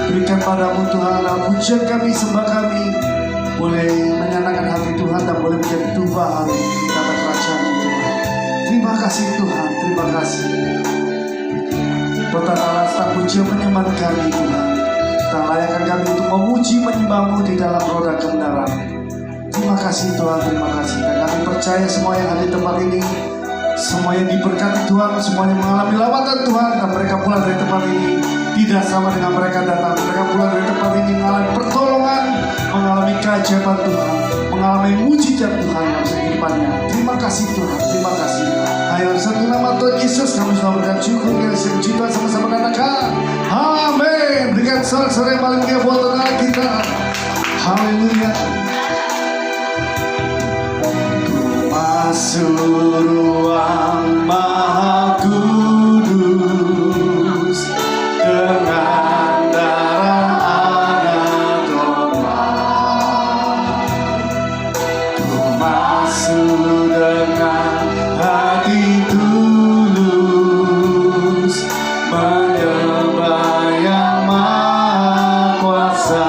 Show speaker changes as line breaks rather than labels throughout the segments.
berikan padamu Tuhan. Pujian kami, sembah kami boleh menyenangkan hati Tuhan dan boleh menjadi tumbaan di tata kerajaan Tuhan. Terima kasih Tuhan, terima kasih. Bertata rasa pujian menyembah kami Tuhan. Tak layakkan kami untuk memuji menyembahmu di dalam roda kebenaran. Terima kasih Tuhan, terima kasih. Dan kami percaya semua yang ada di tempat ini, semua yang diberkati Tuhan, semuanya mengalami lawatan Tuhan, dan mereka pulang dari tempat ini tidak sama dengan mereka datang. Mereka pulang dari tempat ini mengalami pertolongan, mengalami keajaiban Tuhan, mengalami mujizat Tuhan dalam kehidupannya. Terima kasih Tuhan, terima kasih. Ayo satu nama Tuhan Yesus kami sudah berikan syukur, kita cinta sama-sama katakan amin. Berikan sorak-sorai yang paling mulia buat Tuhan kita. Haleluya. Masuk ruang Maha Kudus dengan darah anak domba. Ku masuk dengan hati tulus menyembah Yang Maha Kuasa.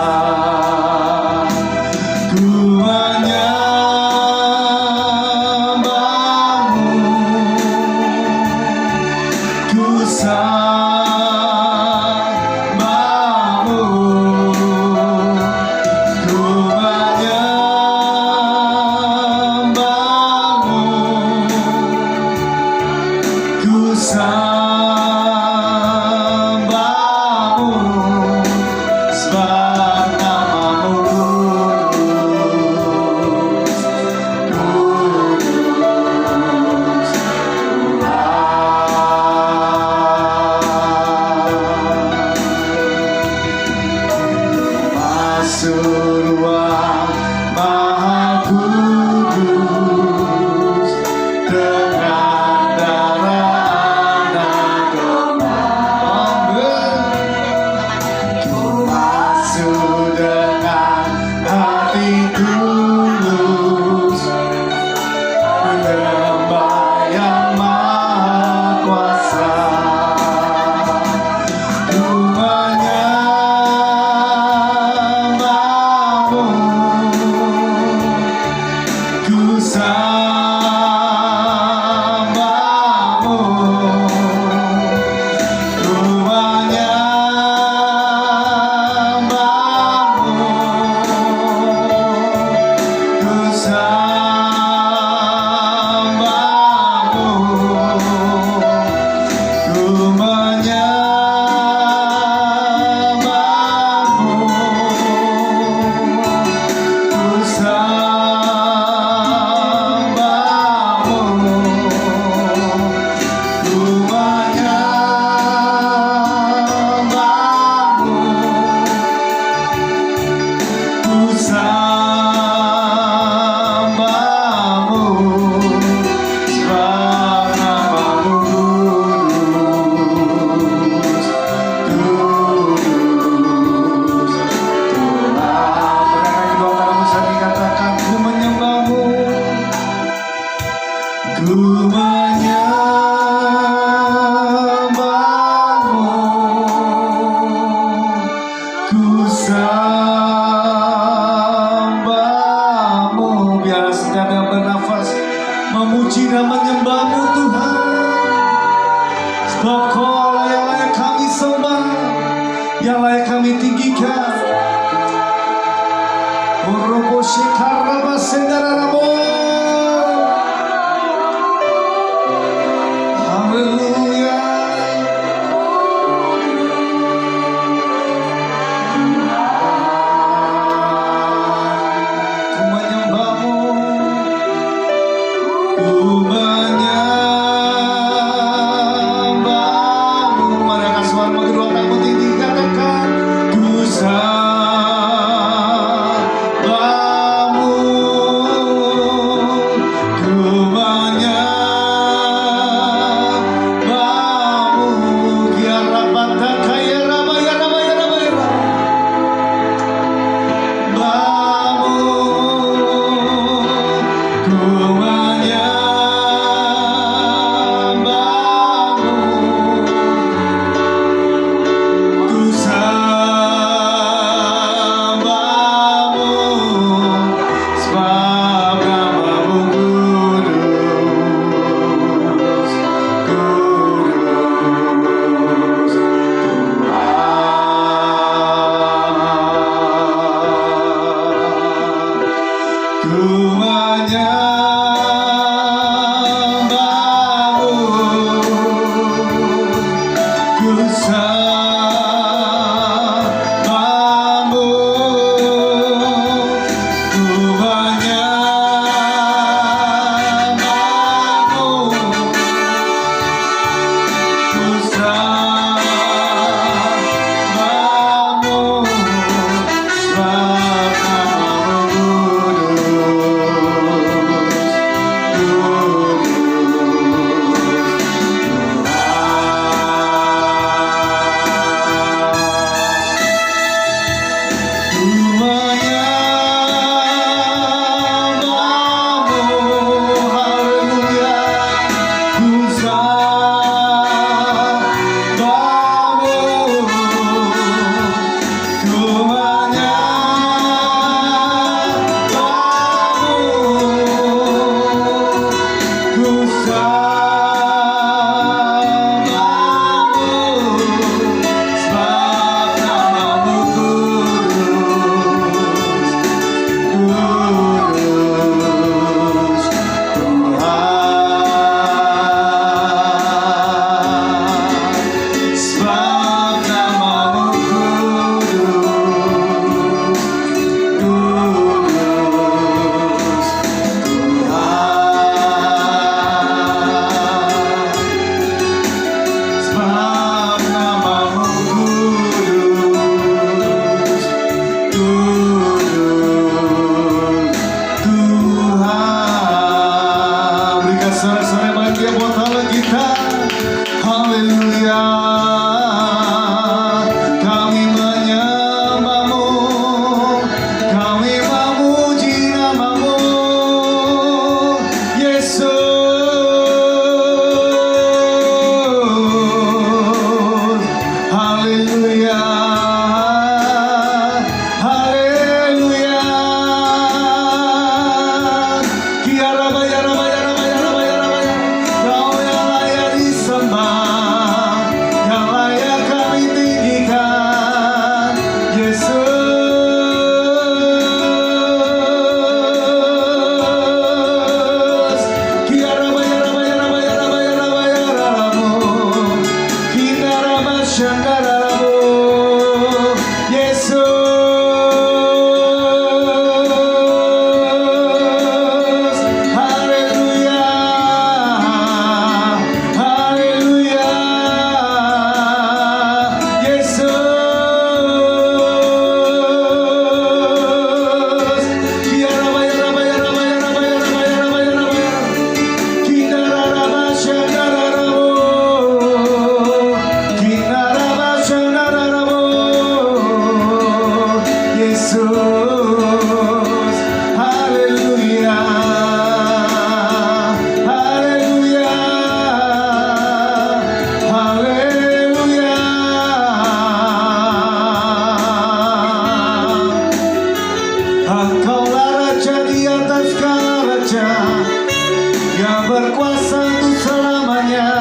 berkuasa untuk selamanya.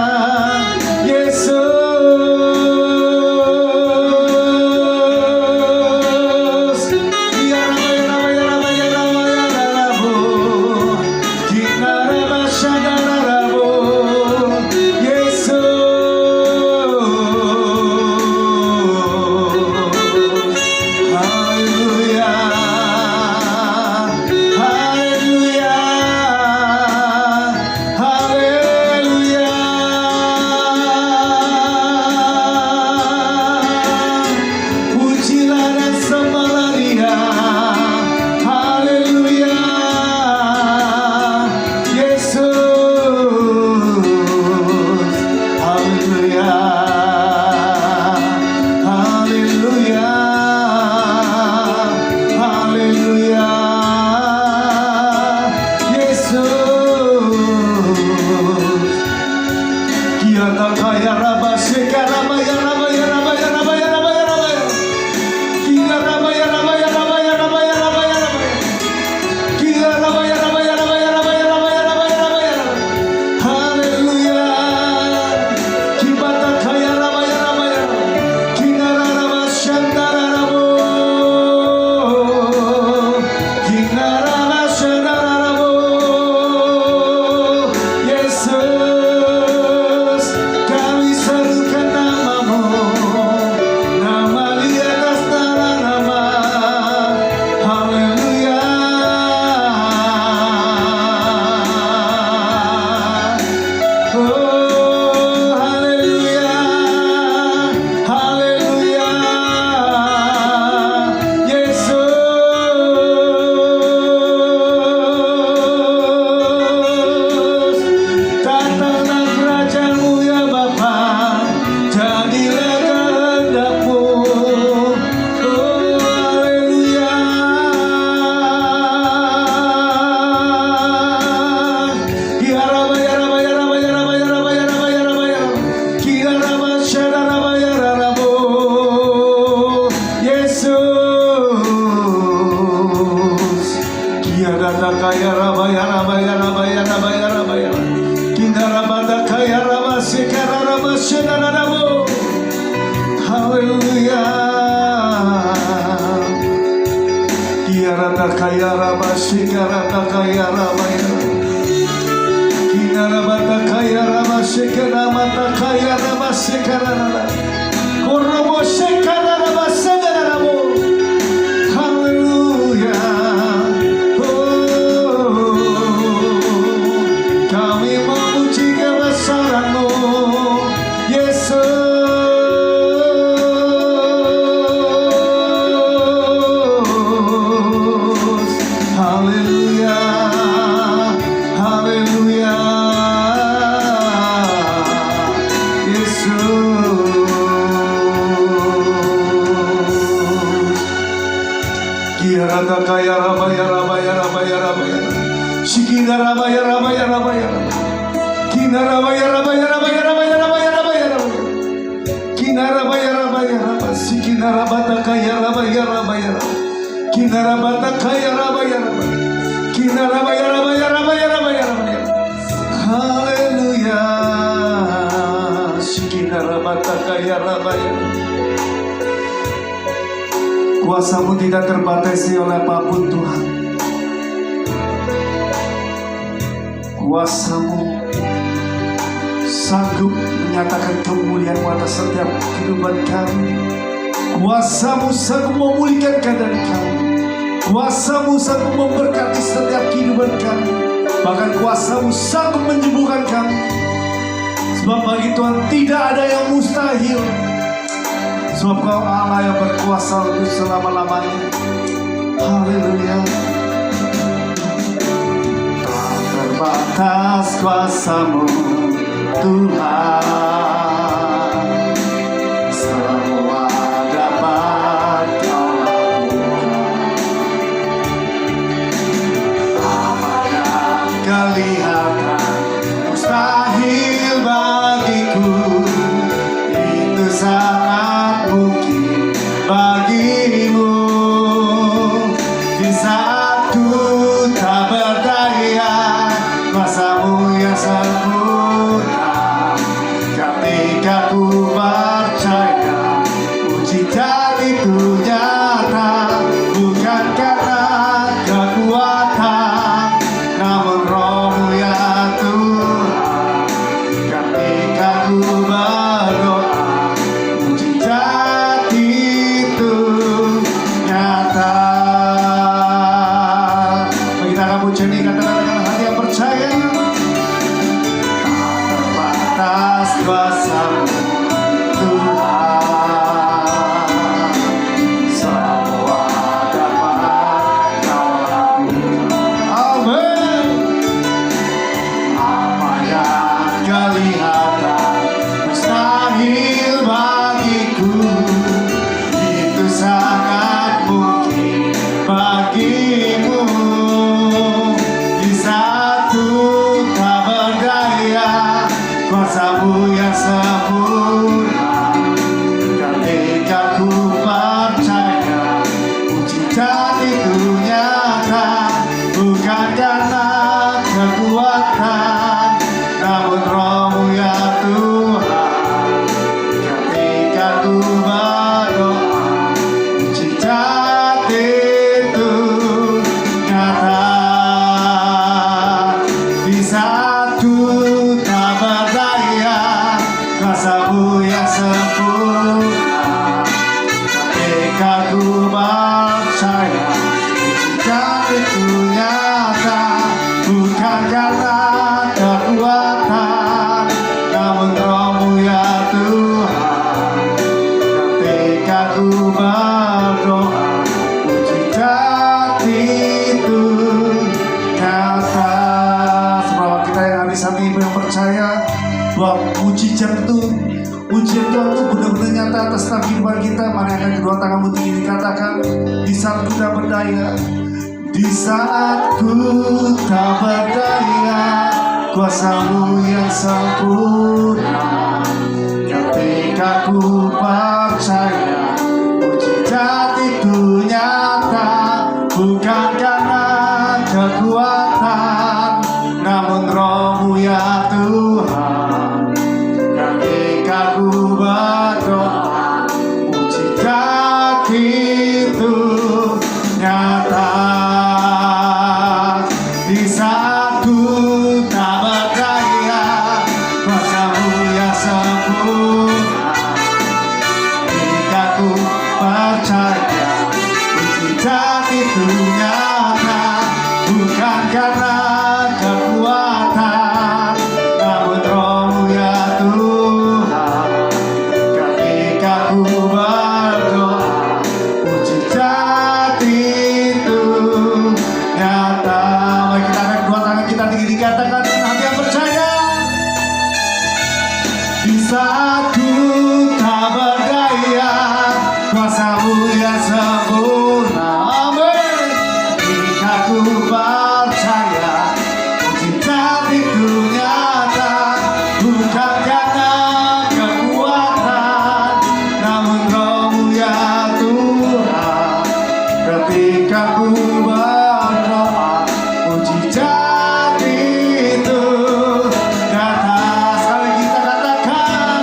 Yesus, haleluya. Kiarata kaya rama sikarata kaya rama ya. Kinarabata kaya rama sikaramata kaya rama sikarana. Koromo sikarama sadaramo. Haleluya. Kami memuji kebesaran-Mu, Yesus. Haleluya, haleluya, Yesus. Kiarata kaya rabaya rabaya rabaya rabaya. Shikina rabaya rabaya rabaya. Kina rabaya rabaya rabaya rabaya rabaya rabaya rabaya. Kina rabaya rabaya rabaya. Shikina rabata kaya rabaya rabaya rabaya. Kina rabata kaya rabaya rabaya. Kina rabaya rabaya rabaya rabaya rabaya. Haleluya. Shikina rabata kaya rabaya. Kuasa-Mu tidak terbatasi oleh apapun, Tuhan. Kuasa-Mu sanggup menyatakan kemuliaan-Mu atas setiap kehidupan kami. Kuasa-Mu sanggup memulihkan keadaan kami. Kuasa-Mu sanggup memberkati setiap kehidupan kami. Bahkan kuasa-Mu sanggup menyembuhkan kami. Sebab bagi Tuhan tidak ada yang mustahil. Sebab Kau Allah yang berkuasa untuk selama-lamanya. Haleluya. Tak terbatas kuasa-Mu, Tuhan. Semua dapat Kau lakukan. Apa yang kelihatan mustahil bagiku, itu sangat mungkin bagimu. Di saat ku tak berdaya, kuasa-Mu rohmu yang sempurna. Ketika ku percaya mujizat itu nyata, bukan karena kekuatan, namun rohmu ya Tuhan. Ketika ku berdoa, mujizat itu nyata. Kita akan puji katakan dengan hati yang percaya. Tak terbatas kuasa-Mu Tuhan, semua dapat Kau lakukan. Amin. Apa yang kelihatan mustahil bagiku, itu sangat mungkin bagimu. Di satu tak berdaya, kuasa-Mu yang sempurna. Ketika ku percaya mujizat itu nyata, bukan karena kekuatan, namun rohmu ya Tuhan. Ketika ku berdoa, mujizat itu nyata. Di satu tak berdaya, kuasa-Mu yang sempurna. Ketika ku percaya mujizat itu nyata, bukan karena kekuatan, namun rohmu ya Tuhan. Ketika ku berdoa, mujizat itu nyata. Sebab kita yang hari saat ini yang percaya bahwa mujizat itu Tuhan itu benar-benar nyata atas kehidupan kita. Mari akan kedua tanganmu tinggi dikatakan, di saat ku tak berdaya, di saat ku tak berdaya, kuasa-Mu yang sempurna. Ketika ku percaya mujizat itu nyata, bukan karena kekuatan, namun rohmu ya Tuhan. Ketika ku berdoa, mujizat itu nyata. Di saat ku tak berdaya, kuasa-Mu yang sempurna. Ketika ku percaya mujizat itu nyata, bukan karena kekuatan, namun rohmu ya Tuhan. Ketika ku berdoa, mujizat itu nyata. Mari kita angkat kedua tangan kita tinggi dikatakan dengan hati yang percaya. Di saat ku tak berdaya, kuasa-Mu yang sempurna. Amin. Ketika ku percaya mujizat itu nyata, bukan karena kekuatan, namun rohmu ya Tuhan. Ketika ku berdoa, mujizat itu nyata. Sekali kita katakan,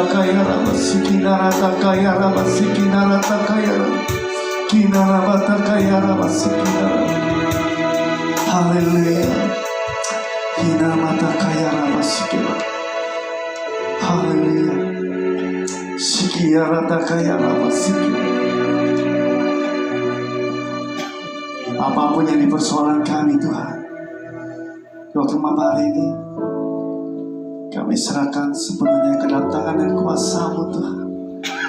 kaya rama sikinarata kaya rama sikinarata kaya rama kinarabata kaya rama sikinarata. Haleluya. Kinamata kaya rama sikinarata. Haleluya. Sikiarata kaya rama sikinarata. Apapun yang dipersoalan kami Tuhan, waktu malam hari ini kami serahkan sepenuhnya kedatangan dan kuasa-Mu Tuhan.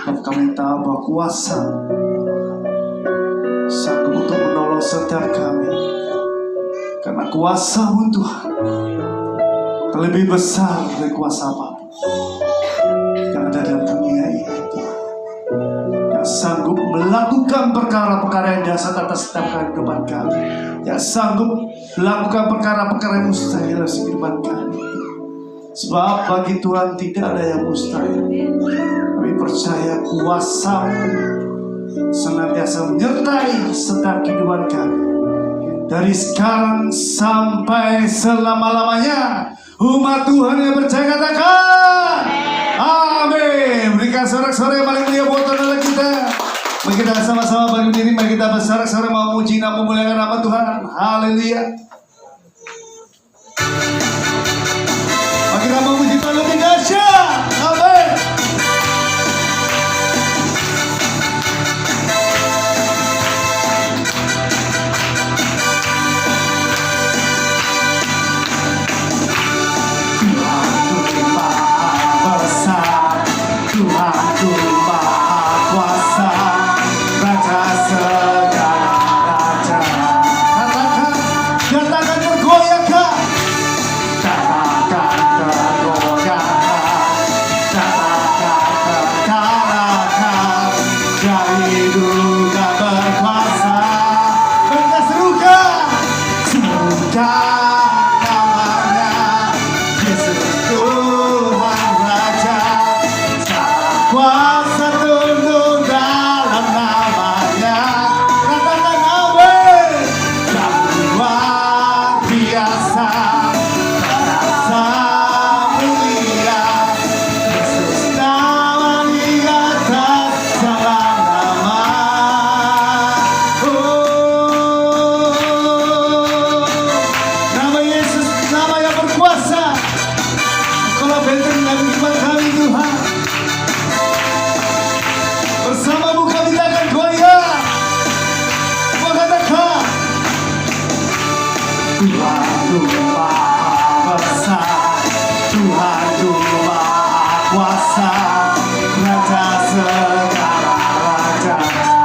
Dan kami tahu bahwa kuasa sanggup untuk menolong setiap kami, karena kuasa-Mu Tuhan terlebih besar dari kuasa apapun yang ada dalam dunia ini Tuhan, yang sanggup melakukan perkara-perkara yang dahsyat atas setiap kehidupan kami, yang sanggup melakukan perkara-perkara yang mustahil dalam kehidupan kami. Sebab bagi Tuhan tidak ada yang mustahil. Kami percaya kuasa-Mu senantiasa menyertai setiap kehidupan kami, dari sekarang sampai selama-lamanya. Umat Tuhan yang percaya katakan amin. Berikan sorak-sorai yang paling mulia buat Tuhan kita. Mari kita sama-sama bagi diri, mari kita bersorak-sorai memuji dan memuliakan nama Tuhan. Haleluya. Mari kita memuji Tuhan lebih dahsyat. Amin. Tuhanku Maha Besar, Tuhanku Maha Kuasa, Raja segala raja. Katakan tergoyahkan, katakan tergoyahkan, katakan terkalahkan, dari duka berkuasa. Mereka serukan namanya Yesus Tuhan Raja. Segala kuasa tunduk dalam namanya. Katakan amin. Yang luar biasa, perkasa mulia, Yesus nama di atas segala nama. Nama Yesus, nama yang berkuasa. Kalau benteng dalam kehidupan kami Tuhan, bersama-Mu kami takkan goyah. Katakan Tuhanku Maha Besar, Tuhanku Maha Kuasa, Raja segala raja.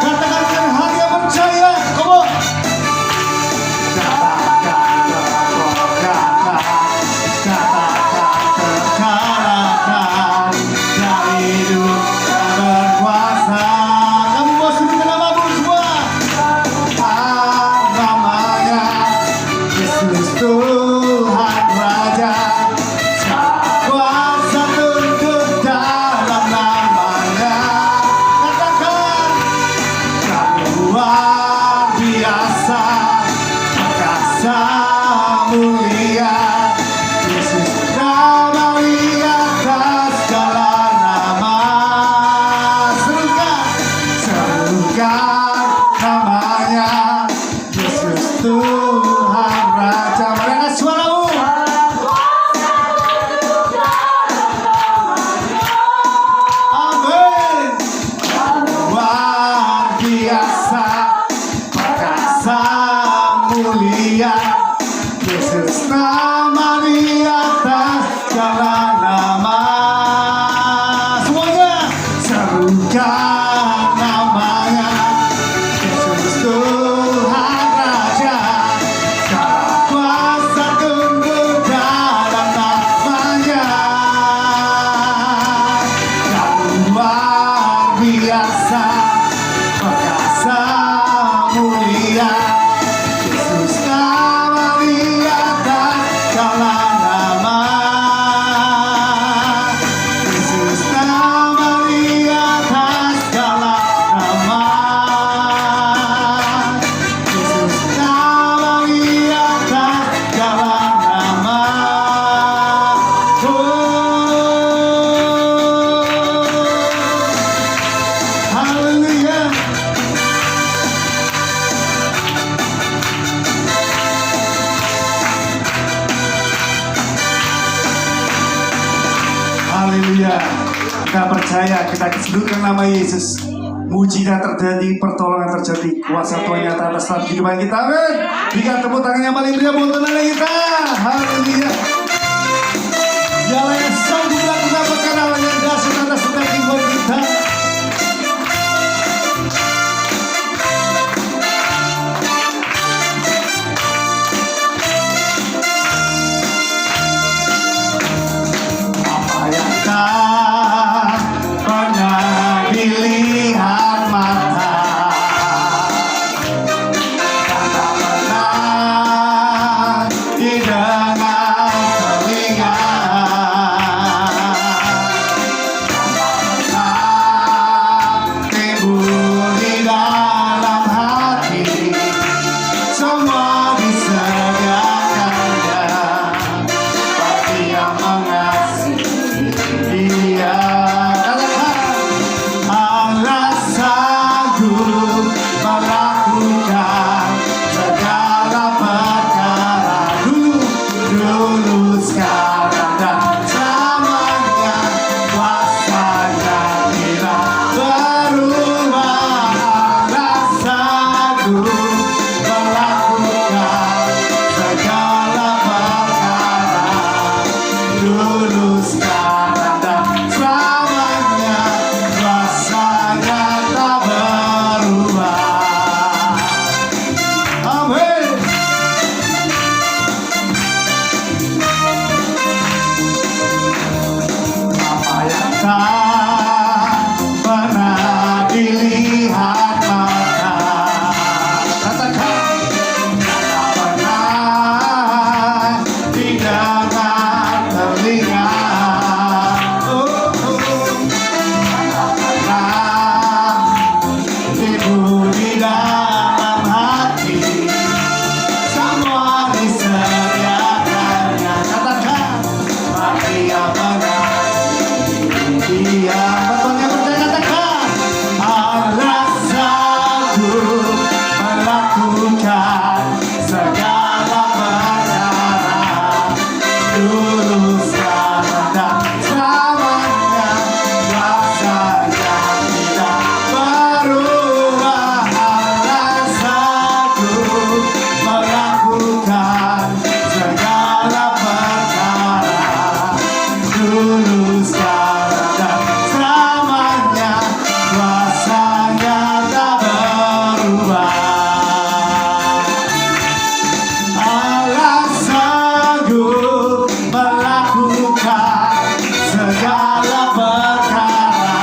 Katakan dengan hati yang percaya. Come on. Katakan tergoyahkan, katakan terkalahkan, dari duka berkuasa. Kami mau sebutkan nama-Mu semua. Namanya Yesus Tuhan Raja. Segala kuasa tunduk dalam namanya. Katakan yang luar biasa, perkasa mulia, Yesus nama di atas segala nama. Serukan namanya Yesus Tuhan Raja. Mari angkat suara-Mu. Amin. Luar biasa, perkasa mulia, Yesus nama di atas segala nama. Semuanya serukan namanya Yesus Tuhan Raja. Segala kuasa tunduk dalam namanya. Yang luar biasa, perkasa mulia, Yesus nama di atas segala Kita percaya, kita keseluruhan nama Yesus. Mujizat terjadi, pertolongan terjadi, kuasa Tuhan nyata atas kehidupan kita. Amin. Berikan tepuk tangan yang paling meriah buat Tuhan kita. Haleluya. Dialah yang sanggup melakukan perkara yang dahsyat atas setiap kehidupan kita. Apa yang tak pernah dilihat mata, tak pernah didengar telinga, timbul di dalam hati, semua disediakannya bagi yang mengasihi Dia. Katakan, Allah sanggup melakukan segala perkara, dulu, sekarang dan selamanya. Kuasanya tidak berubah. Allah sanggup melakukan segala perkara, dulu, sekarang dan selamanya. Kuasanya tak berubah. Amin. Apa yang tak pernah dilihat mata, katakan, tak pernah didengar telinga, tak pernah timbul di dalam hati, semua disediakannya. Katakan, bagi yang mengasihi Dia. Betul yang percaya, katakan, Allah sanggup melakukan segala perkara, dulu, sekarang dan selamanya. Kuasanya tidak berubah. Allah sanggup melakukan segala perkara, dulu, sekarang dan selamanya. Kuasanya tak berubah. Allah sanggup melakukan segala perkara,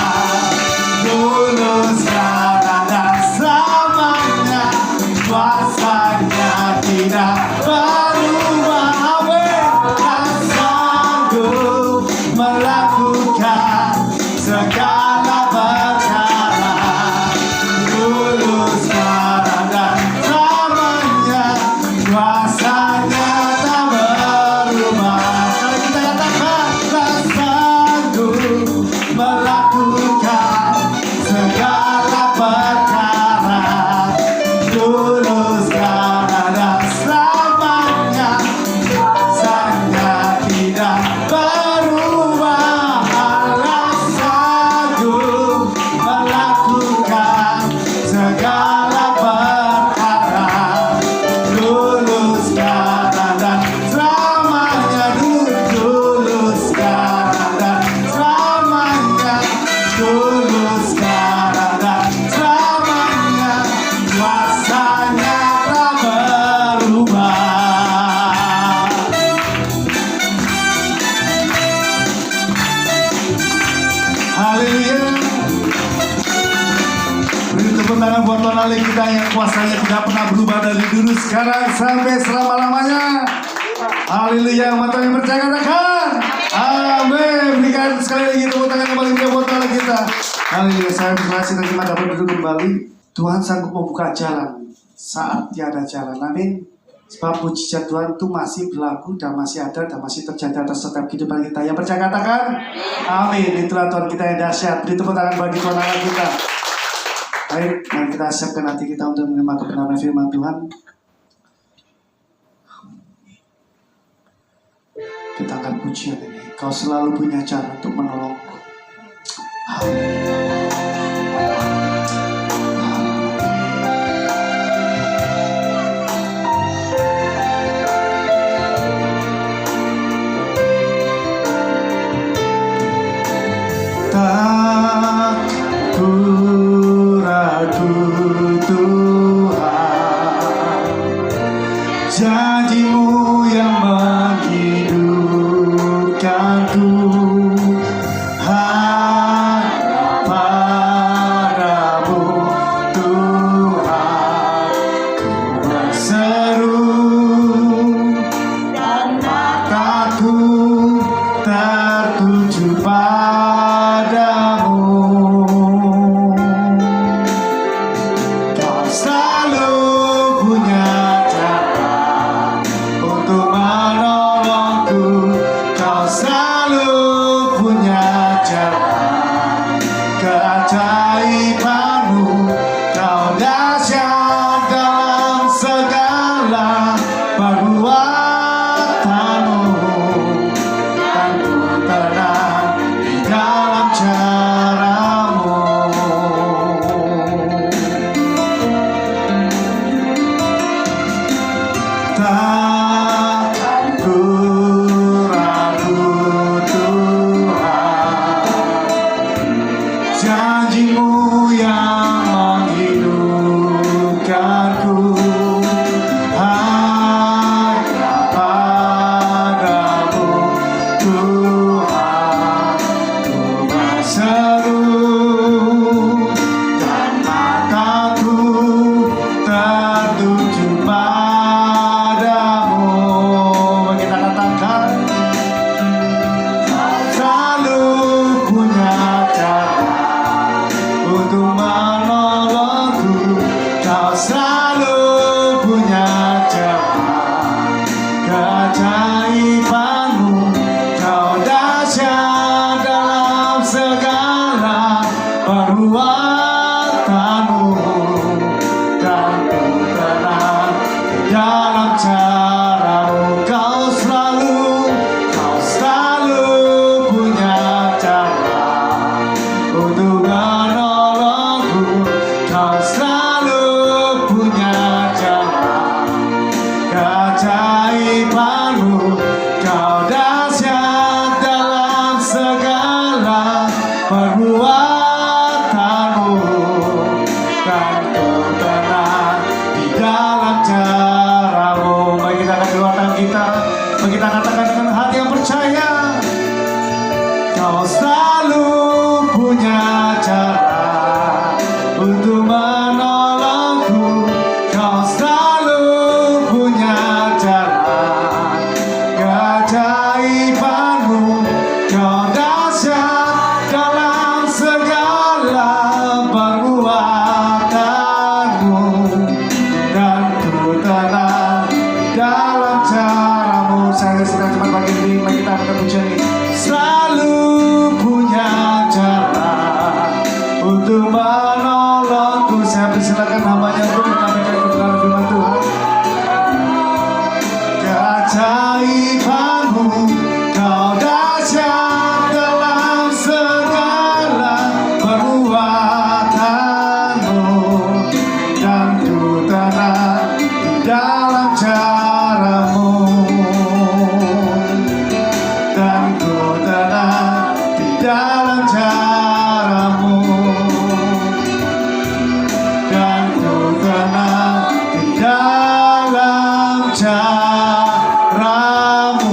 dulu, sekarang dan selamanya. Kuasanya tidak berubah. Amin. Allah sanggup melakukan segala perkara, dulu, sekarang dan selamanya. Kuasanya tak berubah. Kalau kita katakan, Allah sanggup melakukan segala perkara, dulu, sekarang dan selamanya. Kuasanya tidak berubah. Allah sanggup melakukan segala perkara, dulu, sekarang dan selamanya. Dulu, sekarang dan selamanya. Dulu, sekarang dan selamanya. Kuasanya tak berubah. Haleluya. Beri tepuk tangan buat Tuhan Allah kita yang kuasanya tidak pernah berubah dari dulu, sekarang sampai selama-lamanya. Haleluya. Mata yang percaya katakan amin. Berikan sekali lagi tepuk tangan yang paling meriah buat Tuhan Allah kita. Haleluya. Saya berterima kasih terima dapat duduk kembali. Tuhan sanggup membuka jalan saat tiada jalan. Amin. Sebab mujizat Tuhan itu masih berlaku dan masih ada dan masih terjadi atas setiap kehidupan kita. Yang percaya katakan amin. Itulah Tuhan kita yang dahsyat. Beri tepuk tangan bagi Tuhan Allah kita. Baik, mari kita siapkan hati kita untuk menerima kebenaran firman Tuhan. Kita akan pujian ini. Kau selalu punya cara untuk menolongku. Tak ku ragu Tuhan, janji-Mu yang menghidupkanku. Hanya padamu Tuhan ku berseru, dan mataku tertuju padamu. Kau selalu punya cara untuk menolongku. Kau selalu punya cara, keajaiban-Mu. Kau dahsyat dalam segala perbuatan-Mu, dan ku tenang di dalam cara-Mu. Takkan ku ragu Tuhan, janji-Mu yang menghidupkanku. Hanya padamu Tuhan ku berseru, dan mataku tertuju padamu. Kita katakan, selalu punya cara untuk menolongku. Kau selalu punya cara, keajaiban-Mu. Kau dahsyat dalam segala perbuatan-Mu, dan ku tenang di dalam cara-Mu. Kau selalu punya cara untuk menolongku. Kau selalu punya cara, keajaiban-Mu. Kau dahsyat dalam segala perbuatan-Mu, dan ku tenang di dalam cara-Mu. Mari kita angkat kedua tangan kita, mari kita katakan dengan hati yang percaya. Kau selalu punya cara untuk menolongku. Kau selalu punya cara, keajaiban-Mu. Kau dahsyat dalam segala perbuatan-Mu, dan ku tenang dalam cara-Mu. Saya sedang cepat bagi diri, mari kita angkat pujian ini. Selalu punya cara untuk menolongku. Saya persilakan hamba-Nya untuk menyampaikan kebenaran firman Tuhan. Keajaiban-Mu, Kau dahsyat dalam segala perbuatan-Mu, dan ku tenang di dalam cara-Mu, dan ku tenang di dalam cara-Mu, dan ku tenang di dalam cara-Mu.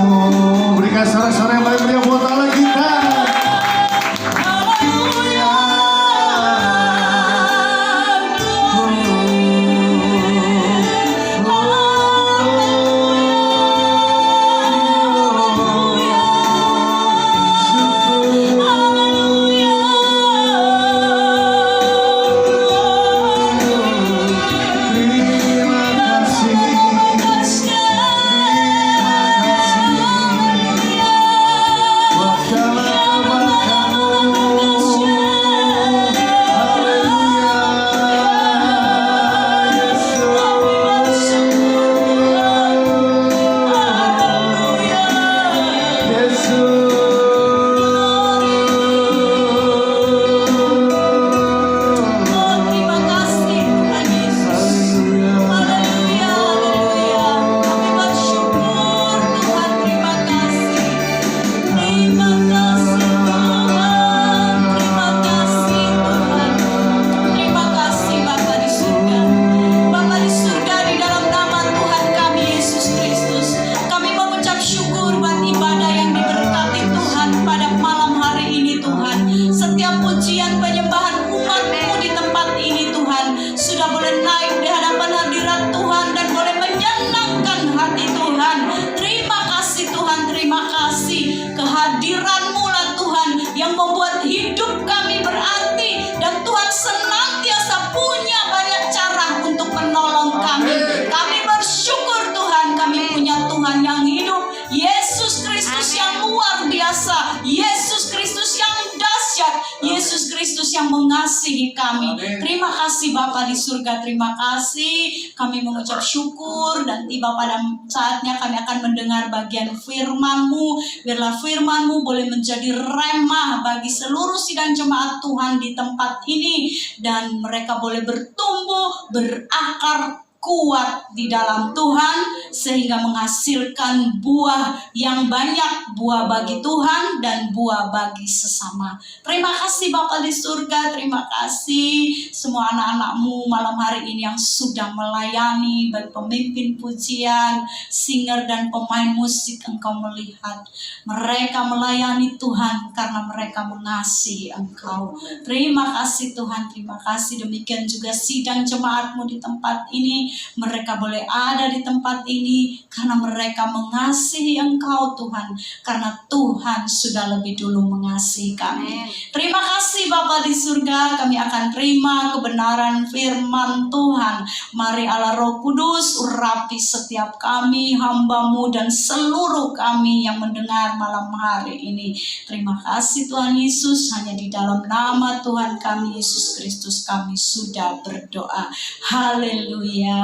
biasa, Yesus Kristus yang dahsyat, Yesus Kristus yang mengasihi kami. Terima kasih Bapa di surga, terima kasih. Kami mengucap syukur dan tiba pada saatnya kami akan mendengar bagian firman-Mu. Biarlah firman-Mu boleh menjadi remah bagi seluruh sidang jemaat Tuhan di tempat ini, dan mereka boleh bertumbuh, berakar kuat di dalam Tuhan, sehingga menghasilkan buah yang banyak, buah bagi Tuhan dan buah bagi sesama. Terima kasih Bapa di surga, terima kasih semua anak-anak-Mu malam hari ini yang sudah melayani, baik pemimpin pujian, singer dan pemain musik. Engkau melihat mereka melayani Tuhan karena mereka mengasihi Engkau. Terima kasih Tuhan, terima kasih. Demikian juga sidang jemaat-Mu di tempat ini, mereka boleh ada di tempat ini karena mereka mengasihi Engkau Tuhan, karena Tuhan sudah lebih dulu mengasihi kami. Terima kasih Bapa di surga, kami akan terima kebenaran firman Tuhan. Mari Allah Roh Kudus urapi setiap kami, hamba-Mu dan seluruh kami yang mendengar malam hari ini. Terima kasih Tuhan Yesus, hanya di dalam nama Tuhan kami Yesus Kristus kami sudah berdoa. Haleluya.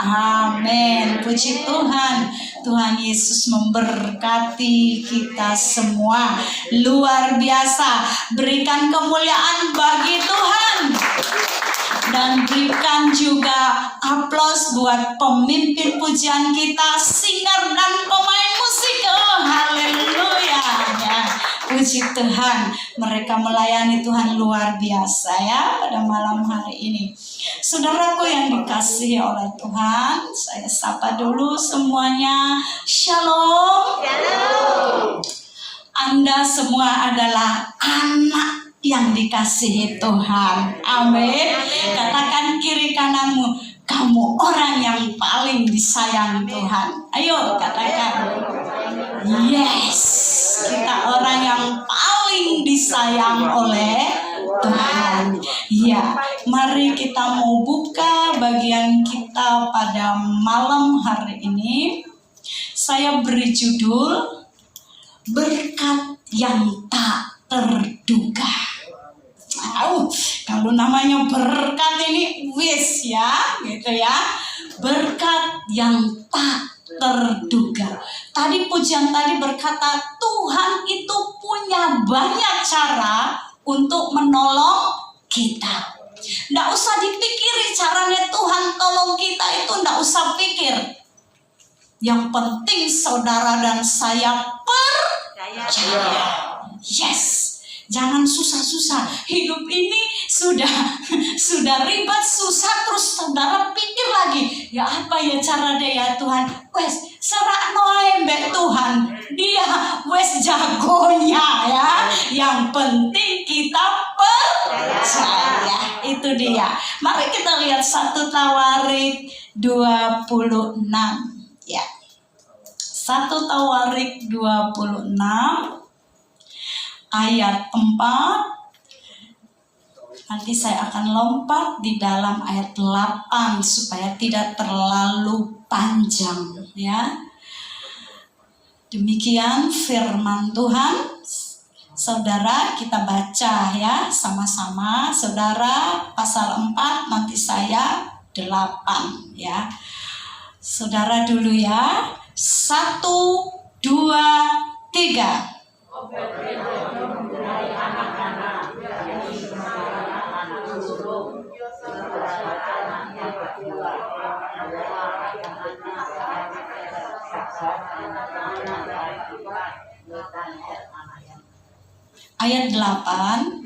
Amin. Puji Tuhan. Tuhan Yesus memberkati kita semua. Luar biasa. Berikan kemuliaan bagi Tuhan. Dan berikan juga aplaus buat pemimpin pujian kita, singer dan pemain musik. Oh, haleluya. Ya, puji Tuhan. Mereka melayani Tuhan luar biasa ya pada malam hari ini. Saudaraku yang dikasihi oleh Tuhan, saya sapa dulu semuanya. Shalom. Shalom. Anda semua adalah anak yang dikasihi Tuhan. Amin. Katakan kiri kananmu, kamu orang yang paling disayang Tuhan. Ayo katakan. Yes, kita orang yang paling disayang oleh Tuhan. Ya, mari kita mau buka bagian kita pada malam hari ini. Saya beri judul berkat yang tak terduga. Kalau namanya berkat ini wis ya, gitu ya. Berkat yang tak terduga. Tadi pujian tadi berkata Tuhan itu punya banyak cara untuk menolong kita. Nggak usah dipikiri caranya Tuhan tolong kita itu, nggak usah pikir. Yang penting saudara dan saya percaya. Yes. Jangan susah-susah. Hidup ini sudah ribet, susah, terus saudara pikir lagi, ya apa ya cara dia ya Tuhan? Wes serakno ae mbek Tuhan. Dia wes jagonya ya. Yang penting kita percaya. Itu dia. Mari kita lihat 1 Tawarik 26 ya. 1 Tawarik 26 ayat 4. Nanti saya akan lompat di dalam ayat 8 supaya tidak terlalu panjang ya. Demikian firman Tuhan. Saudara, kita baca ya sama-sama. Saudara, pasal 4, nanti saya 8 ya. Saudara dulu ya. 1, 2, 3. Ayat 8.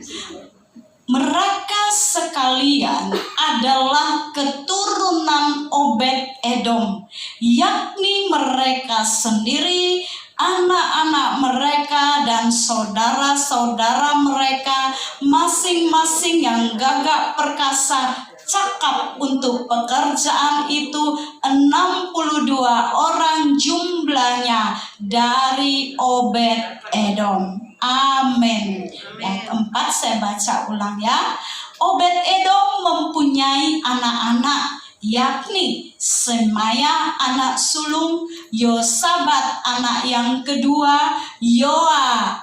Mereka sekalian adalah keturunan Obed Edom, yakni mereka sendiri, anak-anak mereka dan saudara-saudara mereka, masing-masing yang gagah perkasa, cakap untuk pekerjaan itu, 62 orang jumlahnya dari Obed Edom. Amin. Ayat 4 saya baca ulang ya. Obed Edom mempunyai anak-anak, yakni Semaya anak sulung, Yosabat anak yang kedua, Yoa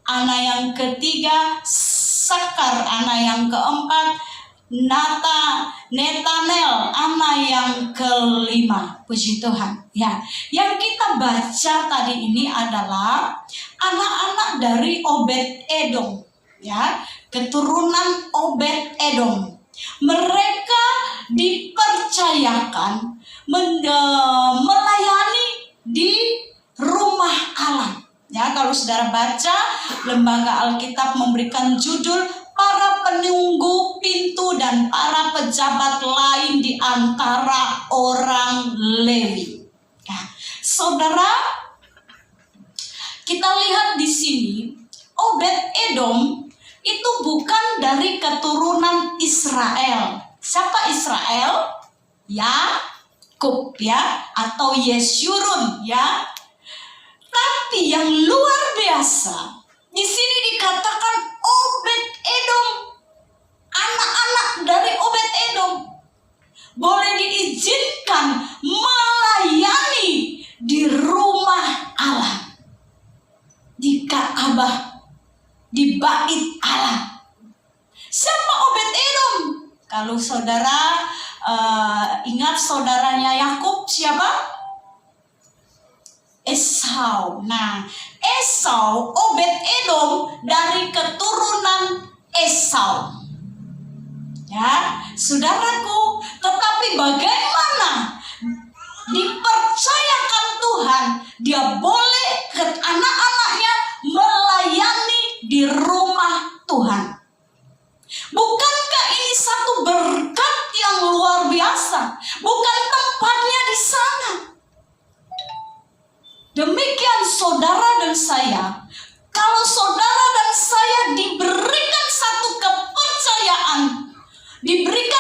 anak yang ketiga, Sakar anak yang keempat, Netanel anak yang kelima. Puji Tuhan. Ya, yang kita baca tadi ini adalah anak-anak dari Obed Edom, ya, keturunan Obed Edom. Mereka dipercayakan melayani di rumah Allah. Ya, kalau saudara baca, Lembaga Alkitab memberikan judul para penunggu pintu dan para pejabat lain di antara orang Lewi. Ya, saudara, kita lihat di sini, Obed Edom itu bukan dari keturunan Israel. Siapa Israel? Yakub, ya, atau Yeshurun, ya. Tapi yang luar biasa, di sini dikatakan Obed Edom, anak-anak dari Obed Edom boleh diizinkan melayani di rumah Allah, di Ka'bah, di bait Allah. Siapa Obed Edom? Kalau saudara ingat saudaranya Yakub siapa? Esau. Nah, Esau, Obed Edom dari keturunan Esau. Ya, saudaraku, tetapi bagaimana dipercayakan Tuhan, dia boleh ke anak-anaknya melayani di rumah Tuhan. Bukankah ini satu berkat yang luar biasa? Bukan tempatnya di sana. Demikian saudara dan saya, kalau saudara dan saya diberikan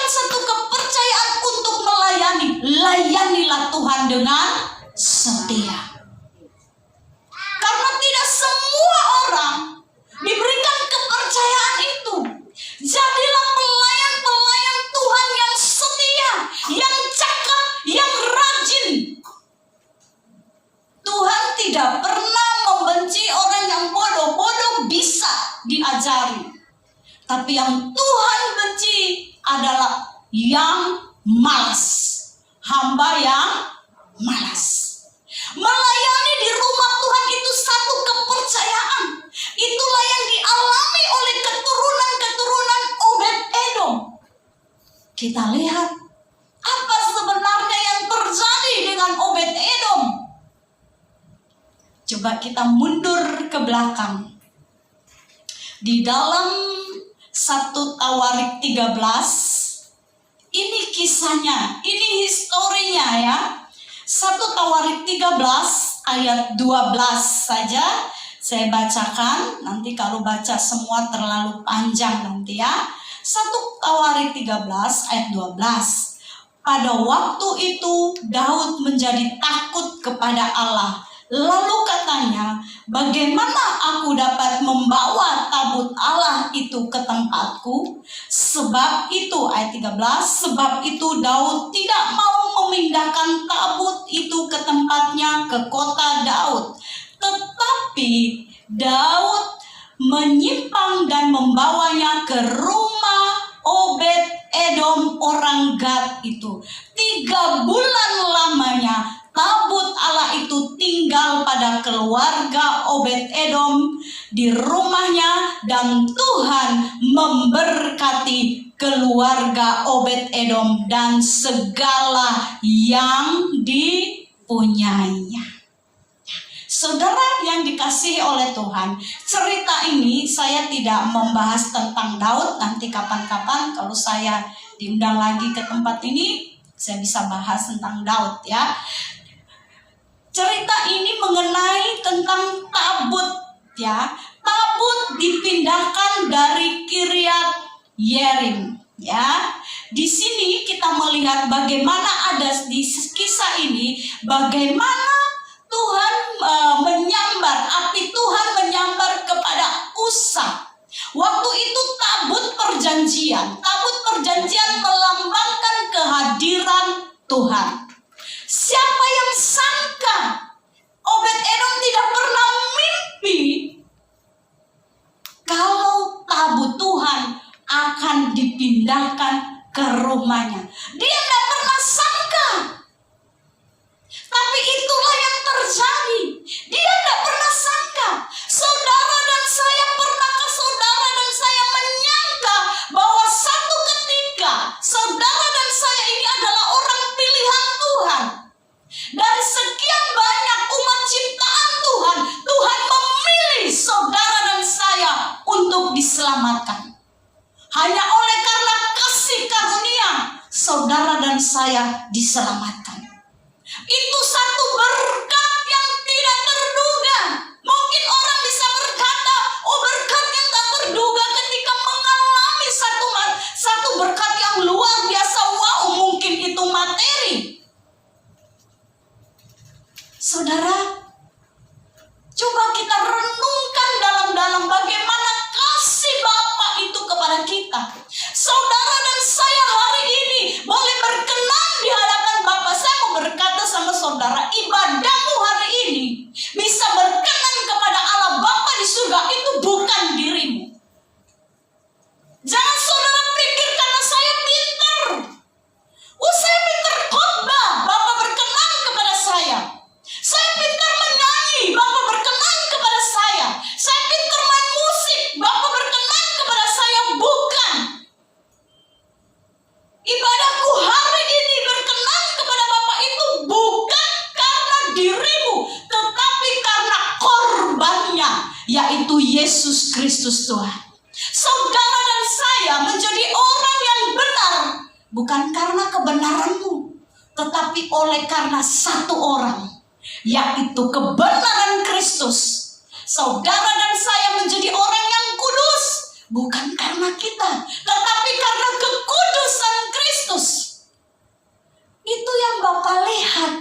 satu kepercayaan untuk melayani, layanilah Tuhan dengan setia. Karena tidak semua orang diberikan kepercayaan itu. Jadilah pelayan-pelayan Tuhan yang setia, yang cakap, yang rajin. Tuhan tidak pernah membenci orang yang bodoh bisa diajari. Tapi yang Tuhan benci adalah yang malas. Hamba yang malas. Melayani di rumah Tuhan itu satu kepercayaan. Itulah yang dialami oleh keturunan Obed Edom. Kita lihat apa sebenarnya yang terjadi dengan Obed Edom. Coba kita mundur ke belakang. Di dalam 1 Tawarik 13, ini kisahnya, ini historinya ya. 1 Tawarik 13 ayat 12 saja saya bacakan. Nanti kalau baca semua terlalu panjang nanti ya. 1 Tawarik 13 ayat 12. Pada waktu itu Daud menjadi takut kepada Allah. Lalu katanya, bagaimana aku dapat membawa tabut Allah itu ke tempatku? Sebab itu, ayat 13, sebab itu Daud tidak mau memindahkan tabut itu ke tempatnya, ke kota Daud. Tetapi Daud menyimpang dan membawanya ke rumah Obed Edom orang Gad itu. 3 bulan lamanya tabut Allah itu tinggal pada keluarga Obed Edom di rumahnya, dan Tuhan memberkati keluarga Obed Edom dan segala yang dipunyainya. Saudara yang dikasihi oleh Tuhan, cerita ini saya tidak membahas tentang Daud. Nanti kapan-kapan kalau saya diundang lagi ke tempat ini, saya bisa bahas tentang Daud ya. Cerita ini mengenai tentang tabut ya. Tabut dipindahkan dari Kiryat Yerim ya. Di sini kita melihat bagaimana ada di kisah ini bagaimana Tuhan menyambar, api Tuhan menyambar kepada Usa. Waktu itu tabut perjanjian melambangkan kehadiran Tuhan. Siapa yang sangka Obed Edom tidak pernah mimpi ke rumahnya. Dia tidak pernah sangka. Tapi itulah yang terjadi. Dia tidak pernah sangka. Saudara dan saya, pernahkah saudara dan saya menyangka bahwa satu ketika saudara dan saya ini adalah orang pilihan Tuhan? Dari sekian banyak umat ciptaan Tuhan, Tuhan memilih saudara dan saya untuk diselamatkan. Hanya oleh karena kasih karunia, saudara dan saya diselamatkan. Itu satu berkat yang tidak terduga. Mungkin orang bisa berkata, oh berkat yang tak terduga ketika mengalami satu berkat yang luar biasa. Wow, mungkin itu materi. Saudara, coba kita renungkan dalam-dalam bagaimana kasih Bapa itu kepada kita. Saudara dan saya hari ini boleh berkenan di hadapan Bapa. Saya mau berkata sama saudara, ibadahmu hari ini bisa berkenan kepada Allah Bapa di surga, itu bukan dirimu. Jangan saudara pikir karena saya pintar. Saya pintar khotbah, Bapa berkenan kepada saya. Saya pintar menyanyi, Bapa berkenan kepada saya. Saya pintar main musik, Bapa berkenan kepada saya. Bukan. Ibadahku hari ini berkenan kepada Bapa itu bukan karena dirimu, tetapi karena korbannya, yaitu Yesus Kristus Tuhan. Saudara dan saya menjadi orang yang benar bukan karena kebenaranmu, tetapi oleh karena satu orang, yaitu kebenaran Kristus. Saudara dan saya menjadi orang yang kudus bukan karena kita, tetapi karena kekudusan Kristus. Itu yang Bapak lihat.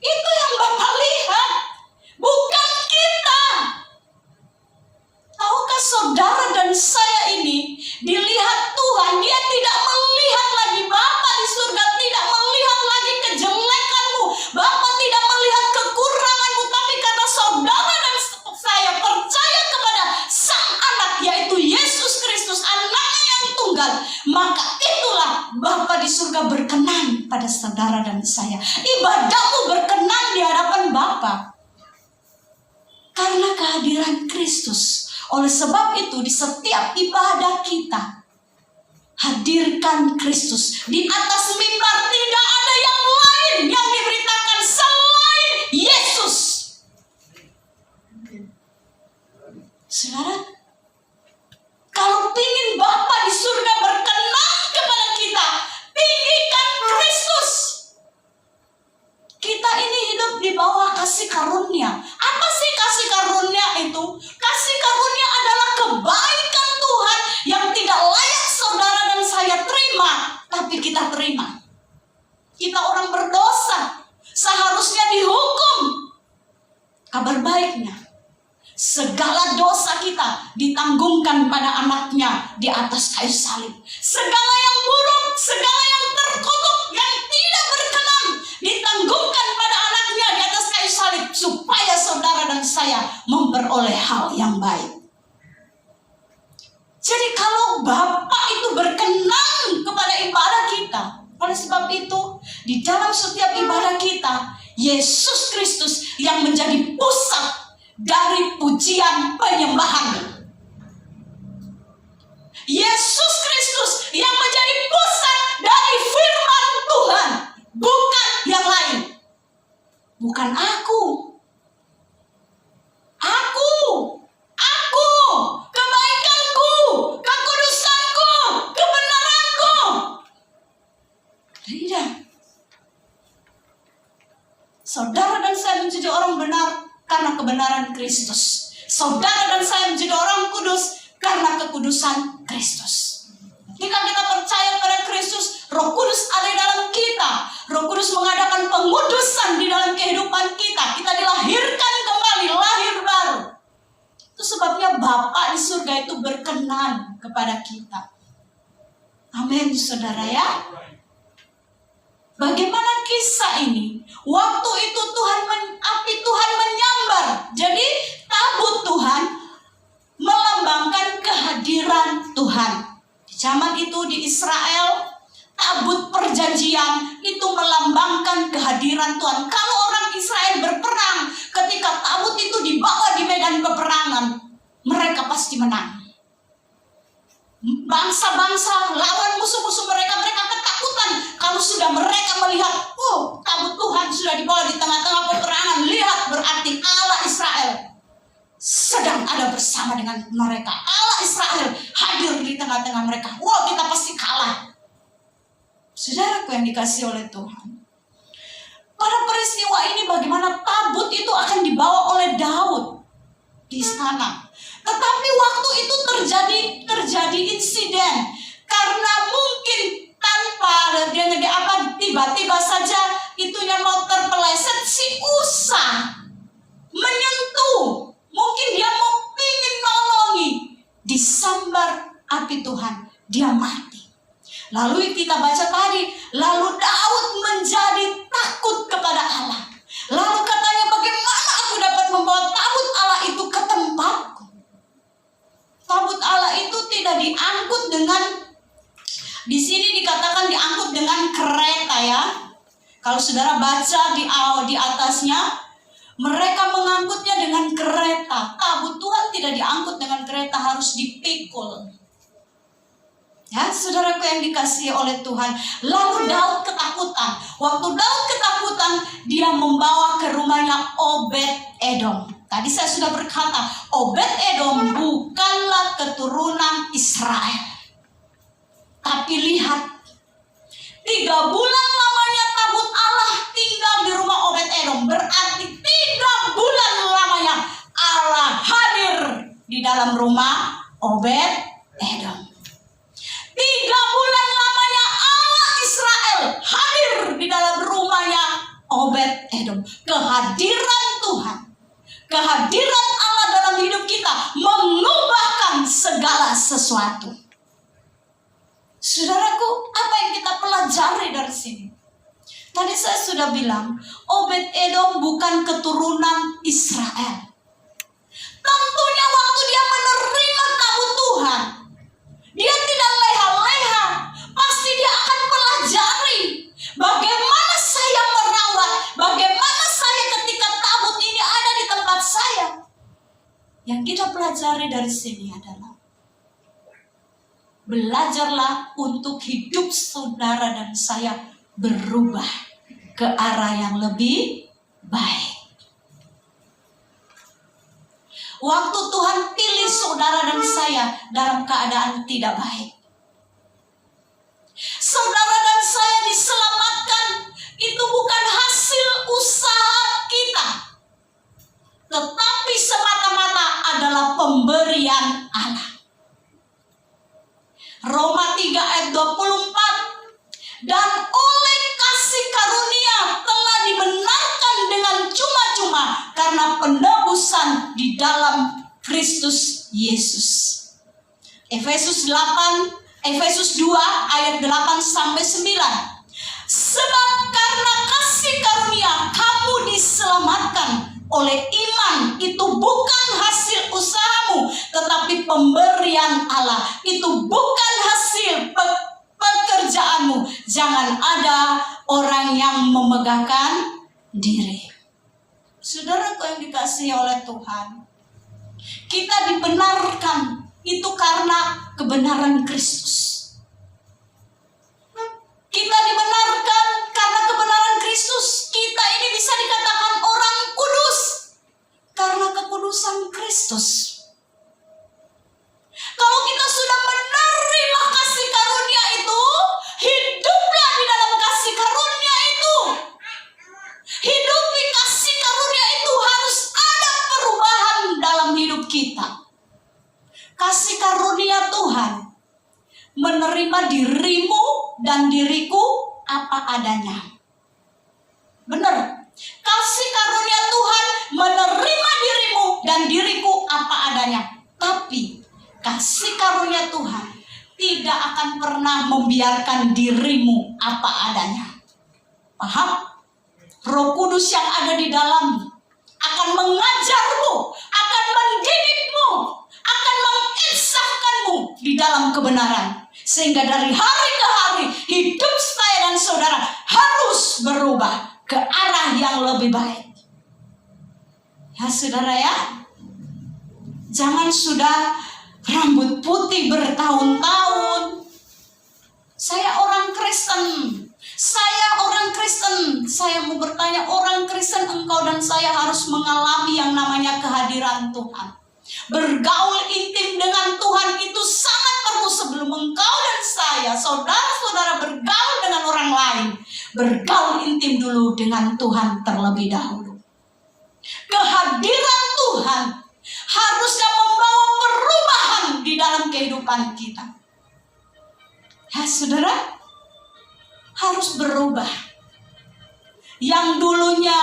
Itu yang Bapak lihat, bukan kita. Tahukah saudara dan saya ini dilihat Tuhan, Dia tidak melihat lagi Bapa di surga, tidak melihat lagi kejelekanmu. Bapa tidak melihat kekuranganmu, tapi karena saudara dan saya percaya kepada Sang Anak, yaitu Yesus Kristus, Anaknya yang tunggal, maka itulah Bapa di surga berkenan pada saudara dan saya. Ibadahmu berkenan di hadapan Bapa karena kehadiran Kristus. Oleh sebab itu di setiap ibadah kita, hadirkan Kristus. Di atas mimbar tidak ada yang lain yang diberitakan selain Yesus. Saudara, kalau pingin Bapa di surga berkenan kepada kita, tinggikan Kristus. Kita ini hidup di bawah kasih karunia. Apa sih kasih karunia itu? Kasih karunia adalah kebaikan Tuhan yang tidak layak saudara dan saya terima, tapi kita terima. Kita orang berdosa, seharusnya dihukum. Kabar baiknya, segala dosa kita ditanggungkan pada Anaknya di atas kayu salib. Segala yang buruk, segala yang terkutuk, yang tidak berkenan, ditanggungkan pada Anaknya di atas kayu salib, supaya saudara dan saya memperoleh hal yang baik. Jadi kalau Bapa itu berkenan kepada ibadah kita, oleh sebab itu di dalam setiap ibadah kita, Yesus Kristus yang menjadi pusat dari pujian penyembahan. Yesus Kristus yang menjadi pusat dari firman Tuhan, bukan yang lain. Bukan aku, kebaikanku, kekudusanku, kebenaranku. Tidak. Saudara dan saya menjadi orang benar karena kebenaran Kristus. Saudara dan saya menjadi orang kudus karena kekudusan Kristus. Jika kita percaya pada Kristus, Roh Kudus ada di dalam kita. Roh Kudus mengadakan pengudusan di dalam kehidupan kita. Kita dilahirkan kembali, lahir baru. Itu sebabnya Bapa di surga itu berkenan kepada kita. Amin, saudara ya. Bagaimana kisah ini? Waktu itu api Tuhan menyambar. Jadi tabut Tuhan melambangkan kehadiran Tuhan. Di zaman itu di Israel itu dibawa di medan peperangan, mereka pasti menang. Bangsa-bangsa lawan musuh-musuh mereka ketakutan kalau sudah mereka melihat, tabut Tuhan sudah dibawa di tengah-tengah peperangan. Lihat, berarti Allah Israel sedang ada bersama dengan mereka. Allah Israel hadir di tengah-tengah mereka. Kita pasti kalah. Saudaraku yang dikasihi oleh Tuhan, pada peristiwa ini bagaimana tabut itu akan dibawa oleh Daud di istana. Tetapi waktu itu terjadi insiden, karena mungkin tanpa tiba-tiba saja itunya mau terpeleset, si Usa menyentuh, mungkin dia mau pingin nolongi, disambar api Tuhan, dia mati. Lalu kita baca tadi, lalu Daud menjadi takut kepada Allah. Lalu katanya, bagaimana aku dapat membawa tabut Allah itu ke tempatku? Tabut Allah itu tidak diangkut dengan, di sini dikatakan diangkut dengan kereta ya. Kalau saudara baca di atasnya, mereka mengangkutnya dengan kereta. Tabut Tuhan tidak diangkut dengan kereta, harus dipikul. Ya, saudaraku yang dikasihi oleh Tuhan. Lalu Daud ketakutan. Waktu Daud ketakutan, dia membawa ke rumahnya Obed-Edom. Tadi saya sudah berkata, Obed-Edom bukanlah keturunan Israel. Tapi lihat, 3 bulan lamanya tabut Allah tinggal di rumah Obed-Edom. Berarti 3 bulan lamanya Allah hadir di dalam rumah Obed-Edom. 3 bulan lamanya Allah Israel hadir di dalam rumahnya Obed-Edom. Kehadiran Tuhan, kehadiran Allah dalam hidup kita mengubahkan segala sesuatu. Saudaraku, apa yang kita pelajari dari sini? Tadi saya sudah bilang, Obed-Edom bukan keturunan Israel. Tentunya waktu dia menerima tabut Tuhan, dia tidak leha-leha. Pasti dia akan pelajari bagaimana saya merawat, bagaimana saya ketika tabut ini ada di tempat saya. Yang kita pelajari dari sini adalah, belajarlah untuk hidup saudara dan saya berubah ke arah yang lebih baik. Waktu Tuhan pilih saudara dan saya dalam keadaan tidak baik, saudara dan saya diselamatkan, itu bukan hasil usaha kita, tetapi semata-mata adalah pemberian Allah. Roma 3 ayat 24, dan oleh kasih karunia telah dibenarkan dengan cuma-cuma karena penebusan di dalam Kristus Yesus. Efesus 2 ayat 8 sampai 9. Sebab karena kasih karunia kamu diselamatkan oleh iman, itu bukan hasil usahamu, tetapi pemberian Allah. Itu bukan hasil pekerjaanmu. Jangan ada orang yang memegahkan diri. Saudaraku yang dikasihi oleh Tuhan, kita dibenarkan itu karena kebenaran Kristus. Kita dibenarkan karena kebenaran Kristus. Kita ini bisa dikatakan orang kudus karena kekudusan Kristus. Kalau kita sudah menerima kasih karunia itu, hiduplah di dalam kasih karunia itu. Hidupi kasih karunia itu, harus ada perubahan dalam hidup kita. Kasih karunia Tuhan menerima dirimu dan diriku apa adanya. Benar. Kasih karunia Tuhan menerima dirimu dan diriku apa adanya. Tapi kasih karunia Tuhan tidak akan pernah membiarkan dirimu apa adanya. Paham? Roh Kudus yang ada di dalammu akan mengajarmu, akan mendidikmu, akan menginsafkanmu di dalam kebenaran. Sehingga dari hari ke hari hidup saya dan saudara harus berubah ke arah yang lebih baik. Ya saudara ya, jangan sudah rambut putih bertahun-tahun. Saya orang Kristen. Saya mau bertanya, orang Kristen, engkau dan saya harus mengalami yang namanya kehadiran Tuhan. Bergaul intim dengan Tuhan itu sangat perlu sebelum engkau dan saya, saudara-saudara, bergaul dengan orang lain. Bergaul intim dulu dengan Tuhan terlebih dahulu. Kehadiran Tuhan harusnya membawa perubahan di dalam kehidupan kita. Ya saudara, harus berubah. Yang dulunya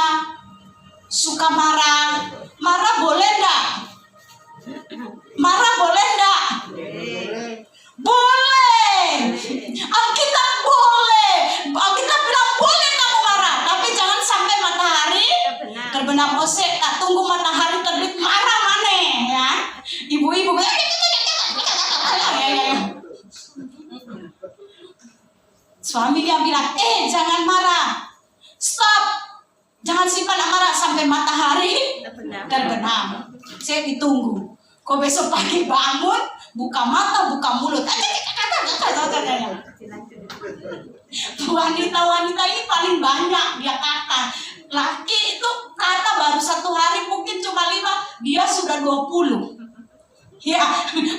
suka marah boleh enggak? Marah boleh enggak? Boleh. Alkitab boleh. Alkitab bilang boleh kamu marah, tapi jangan sampai matahari terbenam. Tak tunggu matahari terbit marah maneh ya. Ibu-ibu suaminya bilang, jangan marah. Stop. Jangan simpan amarah sampai matahari terbenam. Saya ditunggu. Kok besok pagi bangun, buka mata, buka mulut. Wanita-wanita ini paling banyak dia kata. Laki itu kata baru 1 hari mungkin cuma 5, dia sudah 20. Ya,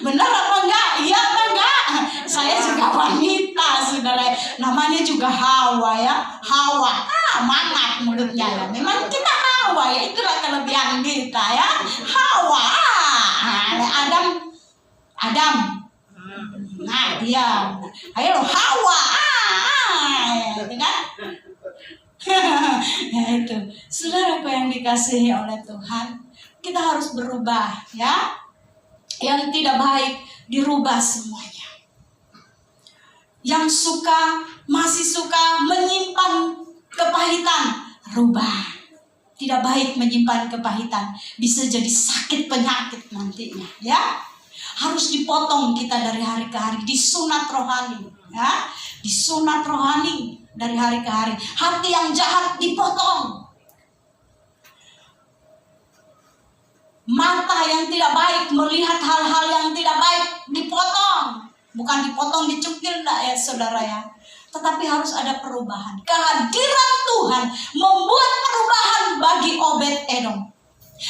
benar apa enggak? Iya apa enggak? Saya juga wanita, saudara. Namanya juga Hawa ya. Hawa, mangat mulutnya ya. Memang kita Hawa ya, itulah kelebihan kita ya. Hawa, Adam. Nah dia, ayo Hawa, gitu kan? Ya itu, saudara yang dikasihi oleh Tuhan, kita harus berubah ya. Yang tidak baik dirubah semuanya. Yang masih suka menyimpan kepahitan, rubah. Tidak baik menyimpan kepahitan, bisa jadi sakit penyakit nantinya ya. Harus dipotong kita dari hari ke hari, disunat rohani ya. Disunat rohani dari hari ke hari. Hati yang jahat dipotong. Mata yang tidak baik melihat hal-hal yang tidak baik dipotong. Bukan dipotong dicukil enggak ya saudara ya. Tetapi harus ada perubahan. Kehadiran Tuhan membuat perubahan bagi Obed-Edom.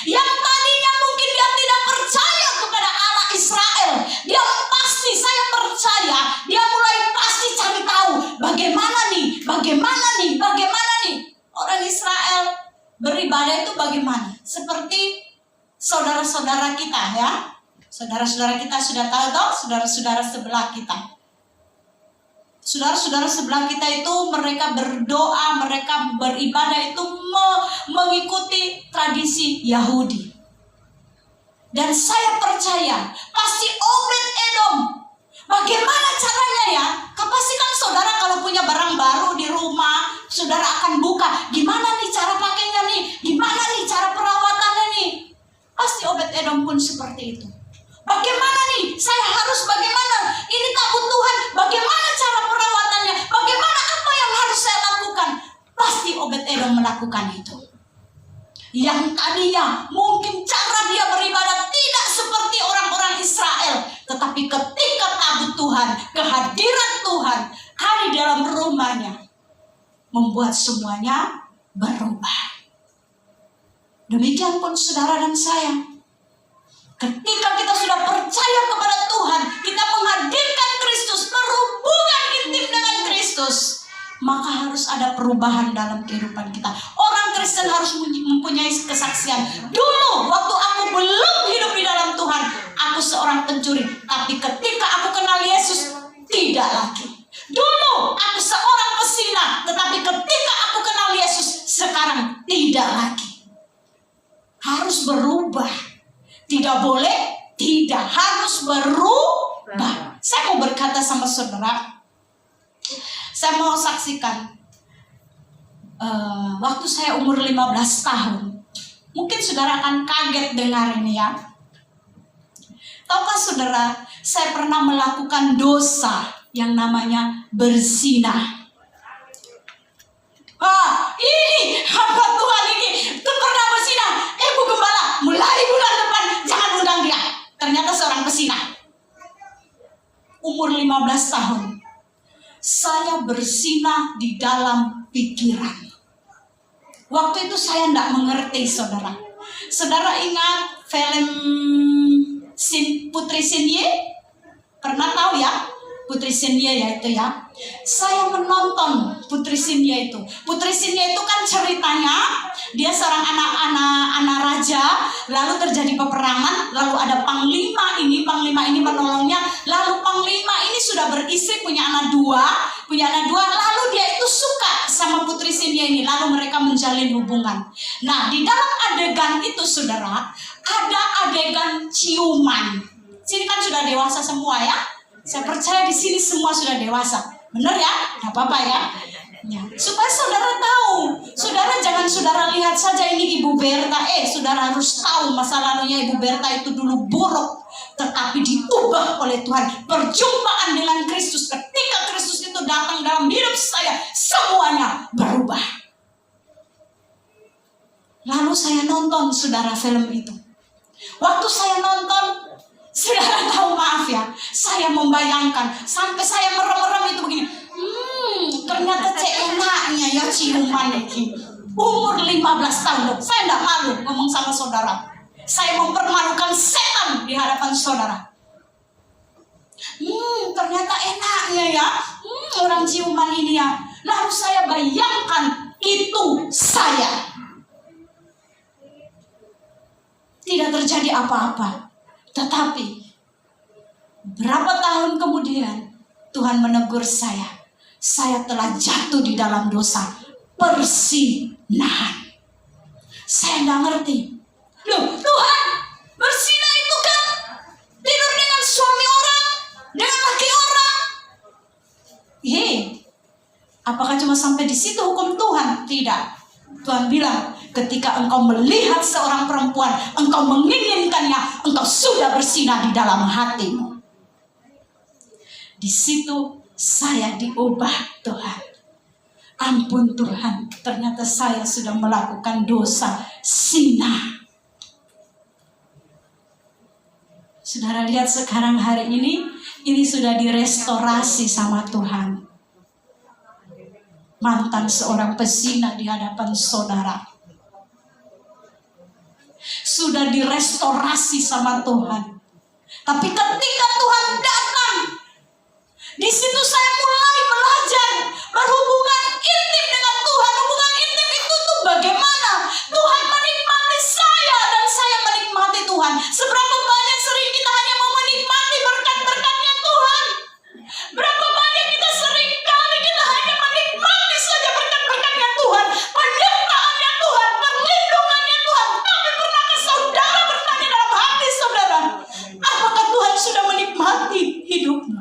Yang tadinya mungkin dia tidak percaya kepada Allah Israel. Dia pasti, saya percaya, dia mulai pasti cari tahu bagaimana nih. Orang Israel beribadah itu bagaimana? Seperti saudara-saudara kita ya. Saudara-saudara kita sudah tahu toh, saudara-saudara sebelah kita. Saudara-saudara sebelah kita itu mereka berdoa, mereka beribadah itu mengikuti tradisi Yahudi. Dan saya percaya pasti Obed-Edom. Bagaimana caranya ya? Pastikan saudara kalau punya barang baru di rumah, saudara akan buka. Gimana nih cara pakainya nih? Gimana nih cara perawatannya nih? Pasti Obed-Edom pun seperti itu. Bagaimana nih? Saya harus bagaimana? Ini tabut Tuhan. Bagaimana cara perawatannya? Bagaimana apa yang harus saya lakukan? Pasti Obed-Edom melakukan itu. Yang tadinya mungkin cara dia beribadah tidak seperti orang-orang Israel. Tetapi ketika tabut Tuhan, kehadiran Tuhan hari dalam rumahnya, membuat semuanya berubah. Demikian pun saudara dan saya. Ketika kita sudah percaya kepada Tuhan, kita menghadirkan Kristus, berhubungan intim dengan Kristus, maka harus ada perubahan dalam kehidupan kita. Orang Kristen harus mempunyai kesaksian. Dulu waktu aku belum hidup di dalam Tuhan, aku seorang pencuri. Tapi ketika aku kenal Yesus, tidak lagi. Dulu aku seorang pesina, tetapi ketika aku kenal Yesus, sekarang tidak lagi. Harus berubah. Tidak boleh, tidak, harus berubah. Saya mau berkata sama saudara, saya mau saksikan waktu saya umur 15 tahun. Mungkin saudara akan kaget dengar ini ya. Tahukah saudara, saya pernah melakukan dosa yang namanya berzina. Ini hamba Tuhan ini pernah bersinah. Bu Gembala, mulai bulan depan jangan undang dia. Ternyata seorang pesinah. Umur 15 tahun. Saya bersinah di dalam pikiran. Waktu itu saya tidak mengerti, saudara. Saudara ingat film Putri Sinye? Pernah tahu ya? Putri Sinye ya itu ya. Saya menonton Putri Sinye itu. Putri Sinye itu kan ceritanya dia seorang anak raja, lalu terjadi peperangan, lalu ada panglima ini menolongnya, lalu panglima ini sudah beristri punya anak dua, lalu dia itu suka sama Putri Sinye ini, lalu mereka menjalin hubungan. Nah, di dalam adegan itu saudara, ada adegan ciuman. Sini kan sudah dewasa semua ya. Saya percaya di sini semua sudah dewasa. Benar ya? Tidak apa-apa ya. Ya. Supaya saudara tahu. Saudara jangan saudara lihat saja ini Ibu Berta. Saudara harus tahu masa lalunya Ibu Berta itu dulu buruk. Tetapi diubah oleh Tuhan. Perjumpaan dengan Kristus. Ketika Kristus itu datang dalam hidup saya, semuanya berubah. Lalu saya nonton saudara film itu. Waktu saya nonton, saudara tahu, maaf ya, saya membayangkan sampai saya merem-merem itu begini. Ternyata enaknya ya ciuman ini. Umur 15 tahun loh. Saya tidak malu ngomong sama saudara. Saya mempermalukan setan di hadapan saudara. Ternyata enaknya ya. Orang ciuman ini ya. Lalu saya bayangkan itu saya. Tidak terjadi apa-apa. Tetapi berapa tahun kemudian Tuhan menegur saya. Saya telah jatuh di dalam dosa persinahan. Saya tidak ngerti. Loh, Tuhan, bersinah itu kan tidur dengan suami orang, dengan laki orang. Apakah cuma sampai di situ hukum Tuhan? Tidak. Tuhan bilang, ketika engkau melihat seorang perempuan, engkau menginginkannya, engkau sudah bersinah di dalam hatimu. Di situ saya diubah Tuhan. Ampun Tuhan, ternyata saya sudah melakukan dosa sinah. Saudara lihat sekarang hari ini sudah direstorasi sama Tuhan. Mantan seorang pesinah di hadapan saudara. Sudah direstorasi sama Tuhan. Tapi ketika Tuhan datang, di situ saya mulai belajar berhubungan intim dengan Tuhan. Hubungan intim itu tuh bagaimana Tuhan menikmati saya dan saya menikmati Tuhan. Seberapa banyak sering kita hanya mau menikmati berkat-berkatnya Tuhan. Berapa banyak kita sering kali kita hanya menikmati saja berkat-berkatnya Tuhan, penyertaannya Tuhan, perlindungannya Tuhan. Tapi pernahkah saudara bertanya dalam hati saudara, apakah Tuhan sudah menikmati hidupmu?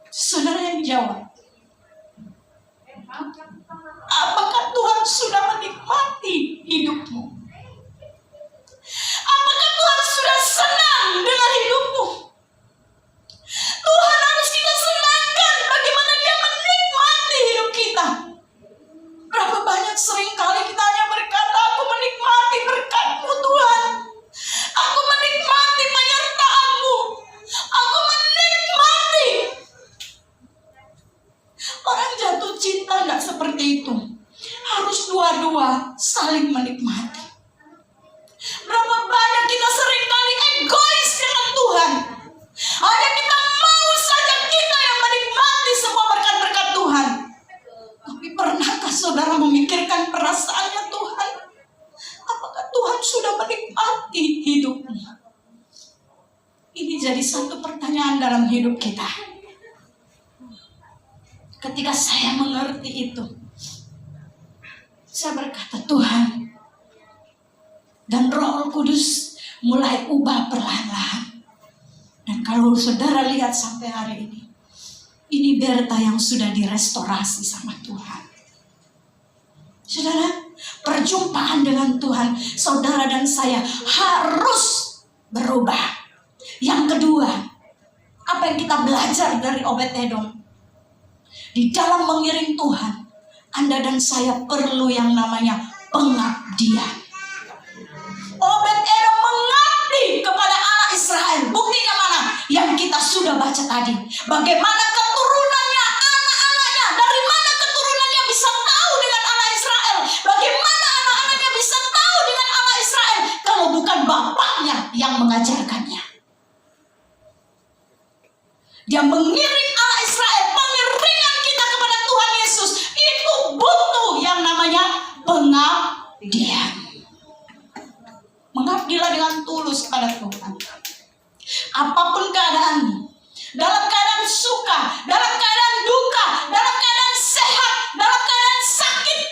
Saudara yang jawab, apakah Tuhan sudah menikmati hidupmu? Apakah Tuhan sudah senang dengan hidupmu? Tuhan harus kita senangkan bagaimana Dia menikmati hidup kita. Berapa banyak sering kali kita hanya berkata, aku menikmati berkat-Mu Tuhan, aku menikmati penyertaan-Mu, aku menikmati. Orang jatuh cinta tidak seperti itu. Harus dua-dua saling menikmati. Berapa banyak kita sering kali egois dengan Tuhan. Hanya kita mau saja kita yang menikmati semua berkat-berkat Tuhan. Tapi pernahkah saudara memikirkan perasaannya Tuhan? Apakah Tuhan sudah menikmati hidupmu? Ini jadi satu pertanyaan dalam hidup kita. Ketika saya mengerti itu, saya berkata, Tuhan, dan Roh Kudus mulai ubah perlahan-lahan. Dan kalau saudara lihat sampai hari ini Berta yang sudah direstorasi sama Tuhan. Saudara, perjumpaan dengan Tuhan, saudara dan saya harus berubah. Yang kedua, apa yang kita belajar dari Obed-Edom? Di dalam mengiring Tuhan, Anda dan saya perlu yang namanya pengabdian. Obed-Edom mengabdi kepada Allah Israel. Buktinya mana? Yang kita sudah baca tadi. Bagaimana keturunannya, anak-anaknya, dari mana keturunannya bisa tahu dengan Allah Israel? Bagaimana anak-anaknya bisa tahu dengan Allah Israel kalau bukan bapaknya yang mengajarkannya? Dia mengiring Allah Israel. Pengiringan kita kepada Tuhan Yesus itu butuh yang namanya pengabdian. Mengabdilah dengan tulus kepada Tuhan. Apapun keadaanmu, dalam keadaan suka, dalam keadaan duka, dalam keadaan sehat, dalam keadaan sakit,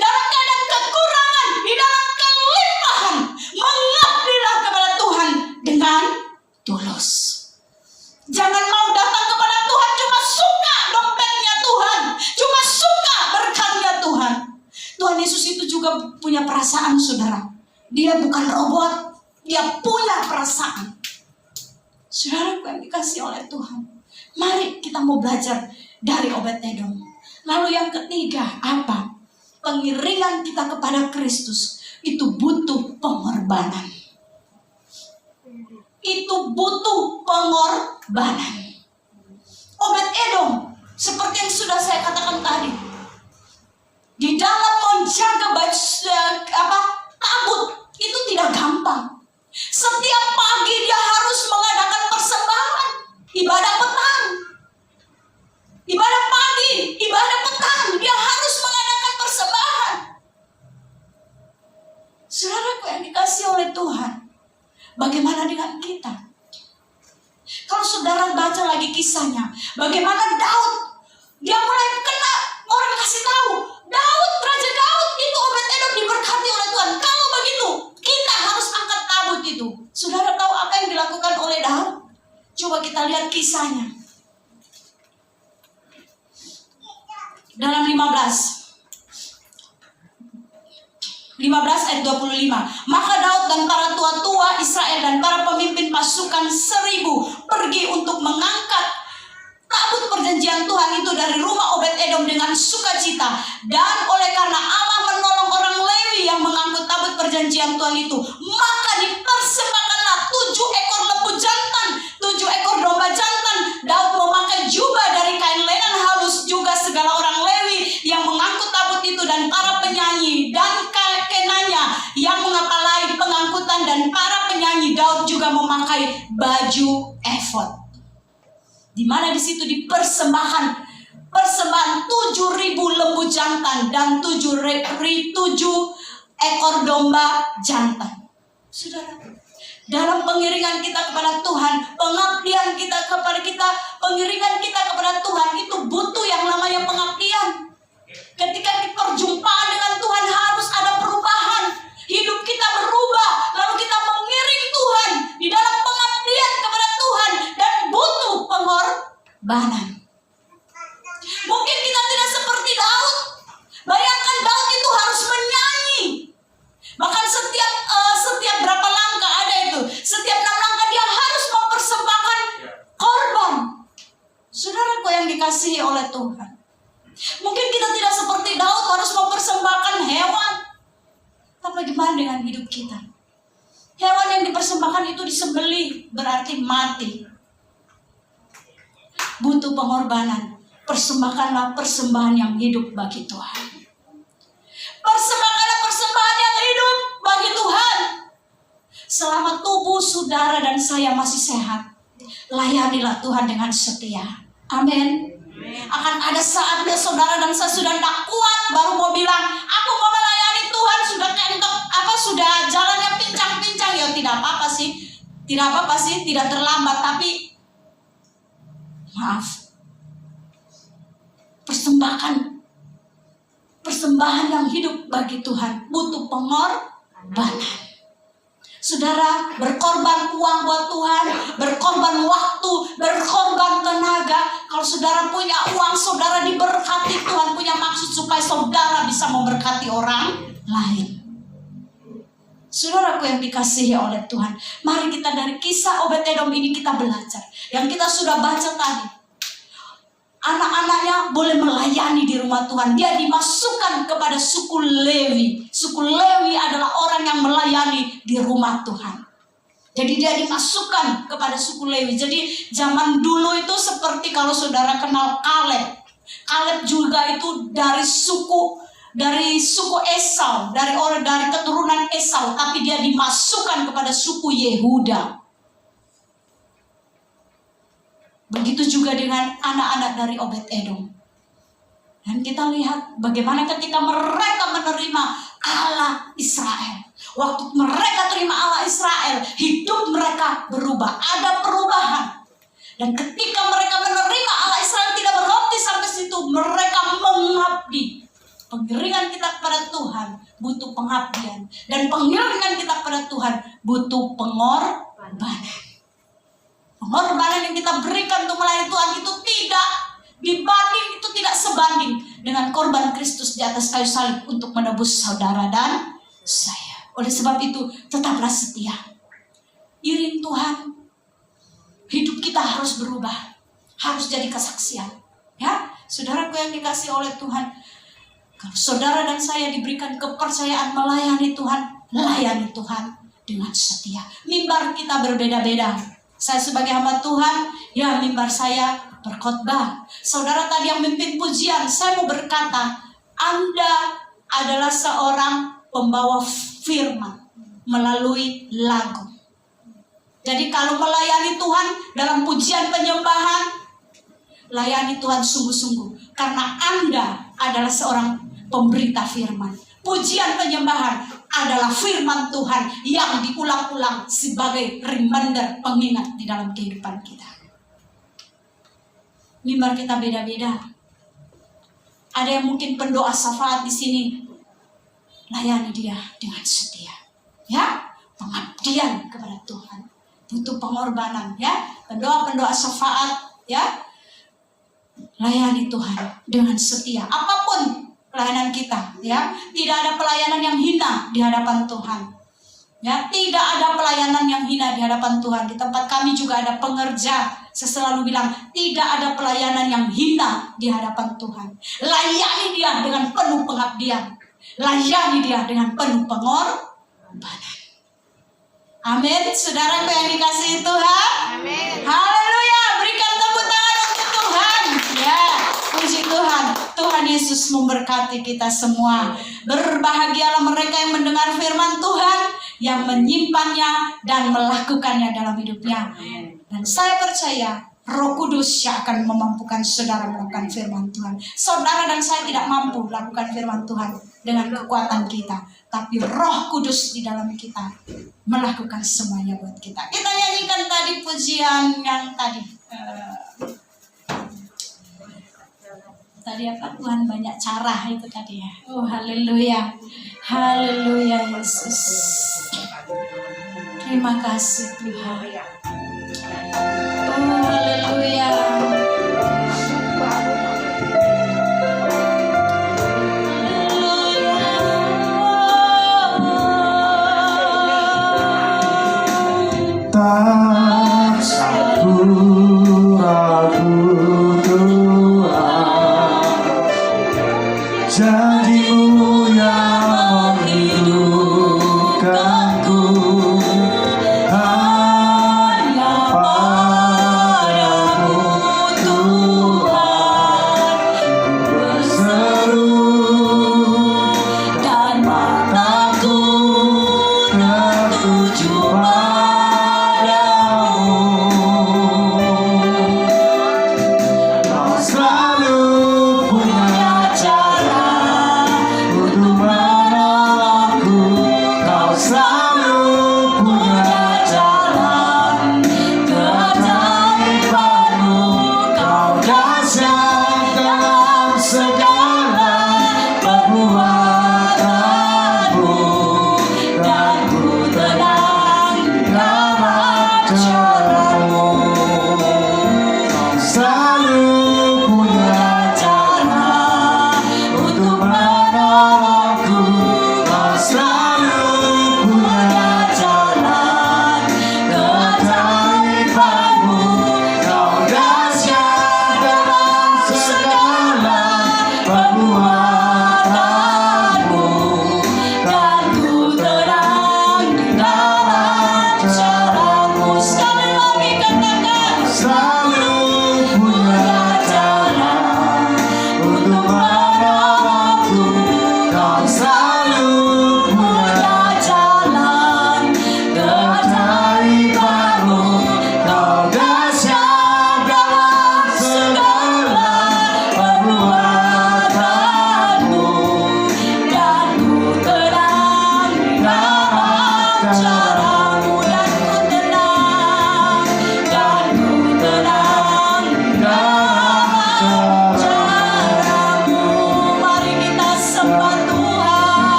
dalam keadaan kekurangan, di dalam kelimpahan, mengabdilah kepada Tuhan dengan tulus. Jangan mau datang kepada Tuhan cuma suka dompetnya Tuhan, cuma suka berkatnya Tuhan. Tuhan Yesus itu juga punya perasaan, saudara. Dia bukan robot, dia punya perasaan. Saudara yang dikasih oleh Tuhan, mari kita mau belajar dari Obed-Edom. Lalu yang ketiga, apa? Pengiringan kita kepada Kristus itu butuh pengorbanan. Itu butuh pengorbanan. Obed-Edom, seperti yang sudah saya katakan tadi, di dalam menjaga tabut itu tidak gampang. Setiap pagi dia harus mengadakan persembahan, ibadah petang. Ibadah pagi, ibadah petang, dia harus mengadakan persembahan. Saudaraku yang dikasih oleh Tuhan, bagaimana dengan kita? Kalau saudara baca lagi kisahnya, bagaimana Daud, dia mulai kena orang kasih tahu, Raja Daud itu Obed-Edom diberkati oleh Tuhan. Kalau begitu, kita harus angkat tabut itu. Saudara tahu apa yang dilakukan oleh Daud? Coba kita lihat kisahnya. Dalam 15 ayat 25. Maka Daud dan para tua-tua Israel dan para pemimpin pasukan 1000 pergi untuk mengangkat tabut perjanjian Tuhan itu dari rumah Obed-Edom dengan sukacita. Dan oleh karena Allah menolong orang Lewi yang mengangkut tabut perjanjian Tuhan itu, maka dipersembahkanlah 7 ekor lembu jantan, 7 ekor domba jantan. Daud memakai jubah dari kain lenan halus, juga segala orang Lewi yang mengangkut tabut itu dan para penyanyi dan kenanya yang mengepalai pengangkutan dan para penyanyi. Daud juga memakai baju efod. Di mana di situ persembahan 7.000 lembu jantan dan 7 ekor domba jantan. Saudara, dalam pengiringan kita kepada Tuhan, pengabdian kita kepada pengiringan kita kepada Tuhan itu butuh yang namanya pengabdian. Ketika perjumpaan dengan Tuhan harus ada perubahan. Hidup kita berubah, lalu kita mengiring Tuhan di dalam pengabdian kepada Tuhan dan butuh pengorbanan. Mungkin kita tidak seperti Daud. Bayangkan Daud itu harus menyanyi. Bahkan setiap berapa langkah ada itu. Setiap 6 langkah dia harus mempersembahkan korban. Saudaraku yang dikasihi oleh Tuhan, mungkin kita tidak seperti Daud harus mempersembahkan hewan. Tapi gimana dengan hidup kita? Hewan yang dipersembahkan itu disembelih, berarti mati. Butuh pengorbanan. Persembahkanlah persembahan yang hidup bagi Tuhan. Persembahkanlah persembahan yang hidup bagi Tuhan. Selama tubuh saudara dan saya masih sehat, layanilah Tuhan dengan setia. Amin. Akan ada saatnya saudara dan saya sudah tidak kuat, baru mau bilang, aku mau melayani Tuhan, sudah kentok, sudah jalannya pincang-pincang. Ya tidak apa-apa sih, tidak terlambat, tapi maaf. Persembahan yang hidup bagi Tuhan butuh pengorbanan. Saudara, berkorban uang buat Tuhan, berkorban waktu, berkorban tenaga. Kalau saudara punya uang, saudara diberkati. Tuhan punya maksud supaya saudara bisa memberkati orang lain. Saudaraku yang dikasihi oleh Tuhan, mari kita dari kisah Obed-Edom ini kita belajar. Yang kita sudah baca tadi. anak-anaknya boleh melayani di rumah Tuhan. Dia dimasukkan kepada suku Lewi. Suku Lewi adalah orang yang melayani di rumah Tuhan. Jadi dia dimasukkan kepada suku Lewi. Jadi zaman dulu itu seperti kalau saudara kenal Kaleb. Kaleb juga itu dari suku Esau, dari keturunan Esau, tapi dia dimasukkan kepada suku Yehuda. Begitu juga dengan anak-anak dari Obed-Edom. Dan kita lihat bagaimana ketika mereka menerima Allah Israel. Waktu mereka terima Allah Israel, hidup mereka berubah, ada perubahan. Dan ketika mereka menerima Allah Israel, tidak berhenti sampai situ, mereka mengabdi. Pengiringan kita kepada Tuhan butuh pengabdian, dan pengiringan kita kepada Tuhan butuh pengorbanan. Pengorbanan yang kita berikan untuk melayani Tuhan itu tidak dibanding, itu tidak sebanding dengan korban Kristus di atas kayu salib untuk menebus saudara dan saya. Oleh sebab itu, tetaplah setia. Iring Tuhan, hidup kita harus berubah, harus jadi kesaksian. Ya, saudaraku yang dikasih oleh Tuhan, kalau saudara dan saya diberikan kepercayaan melayani Tuhan, layani Tuhan dengan setia. Mimbar kita berbeda-beda. Saya sebagai hamba Tuhan, ya mimbar saya berkhotbah. Saudara tadi yang memimpin pujian, saya mau berkata, Anda adalah seorang pembawa firman melalui lagu. Jadi kalau melayani Tuhan dalam pujian penyembahan, layani Tuhan sungguh-sungguh. Karena Anda adalah seorang pemberita firman. Pujian penyembahan adalah firman Tuhan yang diulang-ulang sebagai reminder, pengingat di dalam kehidupan kita. Mimbar kita beda-beda. Ada yang mungkin pendoa syafaat di sini. Layani dia dengan setia. Ya, pengabdian kepada Tuhan. Butuh pengorbanan, ya. Pendoa syafaat, ya. Layani Tuhan dengan setia. Apapun pelayanan kita, ya, tidak ada pelayanan yang hina di hadapan Tuhan, ya, tidak ada pelayanan yang hina di hadapan Tuhan. Di tempat kami juga ada pengerja. Saya selalu bilang tidak ada pelayanan yang hina di hadapan Tuhan. Layani dia dengan penuh pengabdian, layani dia dengan penuh pengorbanan. Amin, saudara yang dikasihi Tuhan.
Amin.
Haleluya, berikan tepuk tangan untuk Tuhan. Ya, puji Tuhan. Tuhan Yesus memberkati kita semua. Berbahagialah mereka yang mendengar firman Tuhan, yang menyimpannya dan melakukannya dalam hidupnya. Dan saya percaya Roh Kudus yang akan memampukan saudara melakukan firman Tuhan. Saudara dan saya tidak mampu melakukan firman Tuhan dengan kekuatan kita, tapi Roh Kudus di dalam kita melakukan semuanya buat kita. Kita nyanyikan tadi pujian yang tadi apa? Tuhan banyak cara itu tadi ya. Oh haleluya, haleluya Yesus. Terima kasih Tuhan. Oh haleluya.
Tak satu ragu Tuhan, janji-Mu yang menghidupkanku hanya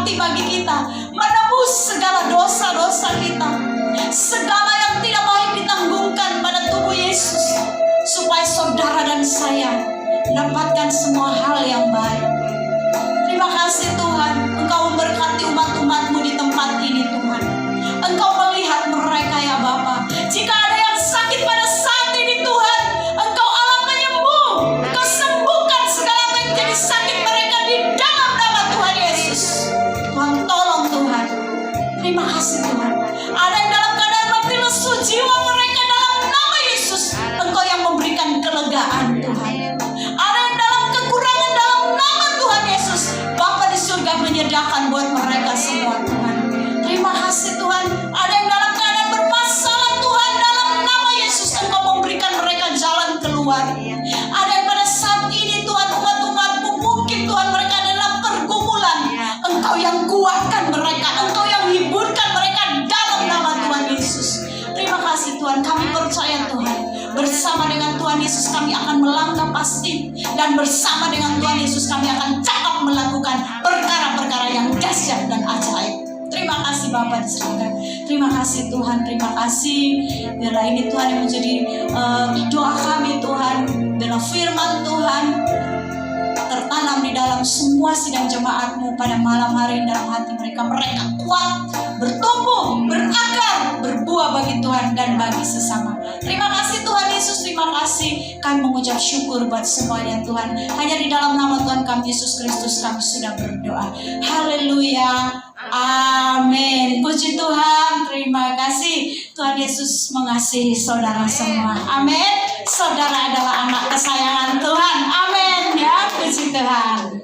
mati bagi kita, menebus segala dosa-dosa kita. Segala yang tidak baik ditanggungkan pada tubuh Yesus, supaya saudara dan saya mendapatkan semua hal yang baik. Terima kasih Tuhan, Engkau memberkati umat-umat-Mu di tempat ini Tuhan. Engkau melihat mereka ya Bapa. Jika ada yang sakit pada saat ini Tuhan, Engkau Allah penyembuh. Engkau sembuhkan segala apa yang jadi sakit mereka di dalam nama Tuhan Yesus. Tuhan tolong Tuhan. Terima kasih Tuhan. Ada yang dalam keadaan mati lesu jiwa mereka, dalam nama Yesus Engkau yang memberikan kelegaan Tuhan. Ada yang dalam kekurangan, dalam nama Tuhan Yesus Bapa di surga menyediakan buat mereka semua Tuhan. Terima kasih Tuhan. Ada yang dalam keadaan bermasalah Tuhan, dalam nama Yesus Engkau memberikan mereka jalan keluar. Ada yang pada saat ini Tuhan, umat-umat-Mu mungkin Tuhan mereka dalam pergumulan, Engkau yang kuatkan mereka, Engkau yang hiburkan mereka dalam nama Tuhan Yesus. Terima kasih Tuhan, kami percaya Tuhan, bersama dengan Tuhan Yesus kami akan melangkah pasti, dan bersama dengan Tuhan Yesus kami akan cakap melakukan perkara-perkara yang dahsyat dan ajaib. Terima kasih Bapa di surga. Terima kasih Tuhan, terima kasih. Biarlah ini Tuhan yang menjadi doa kami Tuhan. Biarlah firman Tuhan tertanam di dalam semua sidang jemaat-Mu pada malam hari dalam hati mereka. Mereka kuat, bertumbuh, berakar, berbuah bagi Tuhan dan bagi sesama. Terima kasih Tuhan Yesus, terima kasih. Kami mengucap syukur buat semuanya Tuhan. Hanya di dalam nama Tuhan kami Yesus Kristus kami sudah berdoa. Haleluya. Amin. Puji Tuhan. Terima kasih. Tuhan Yesus mengasihi saudara semua. Amin. Saudara adalah anak kesayangan Tuhan. Amin. Ya, puji Tuhan.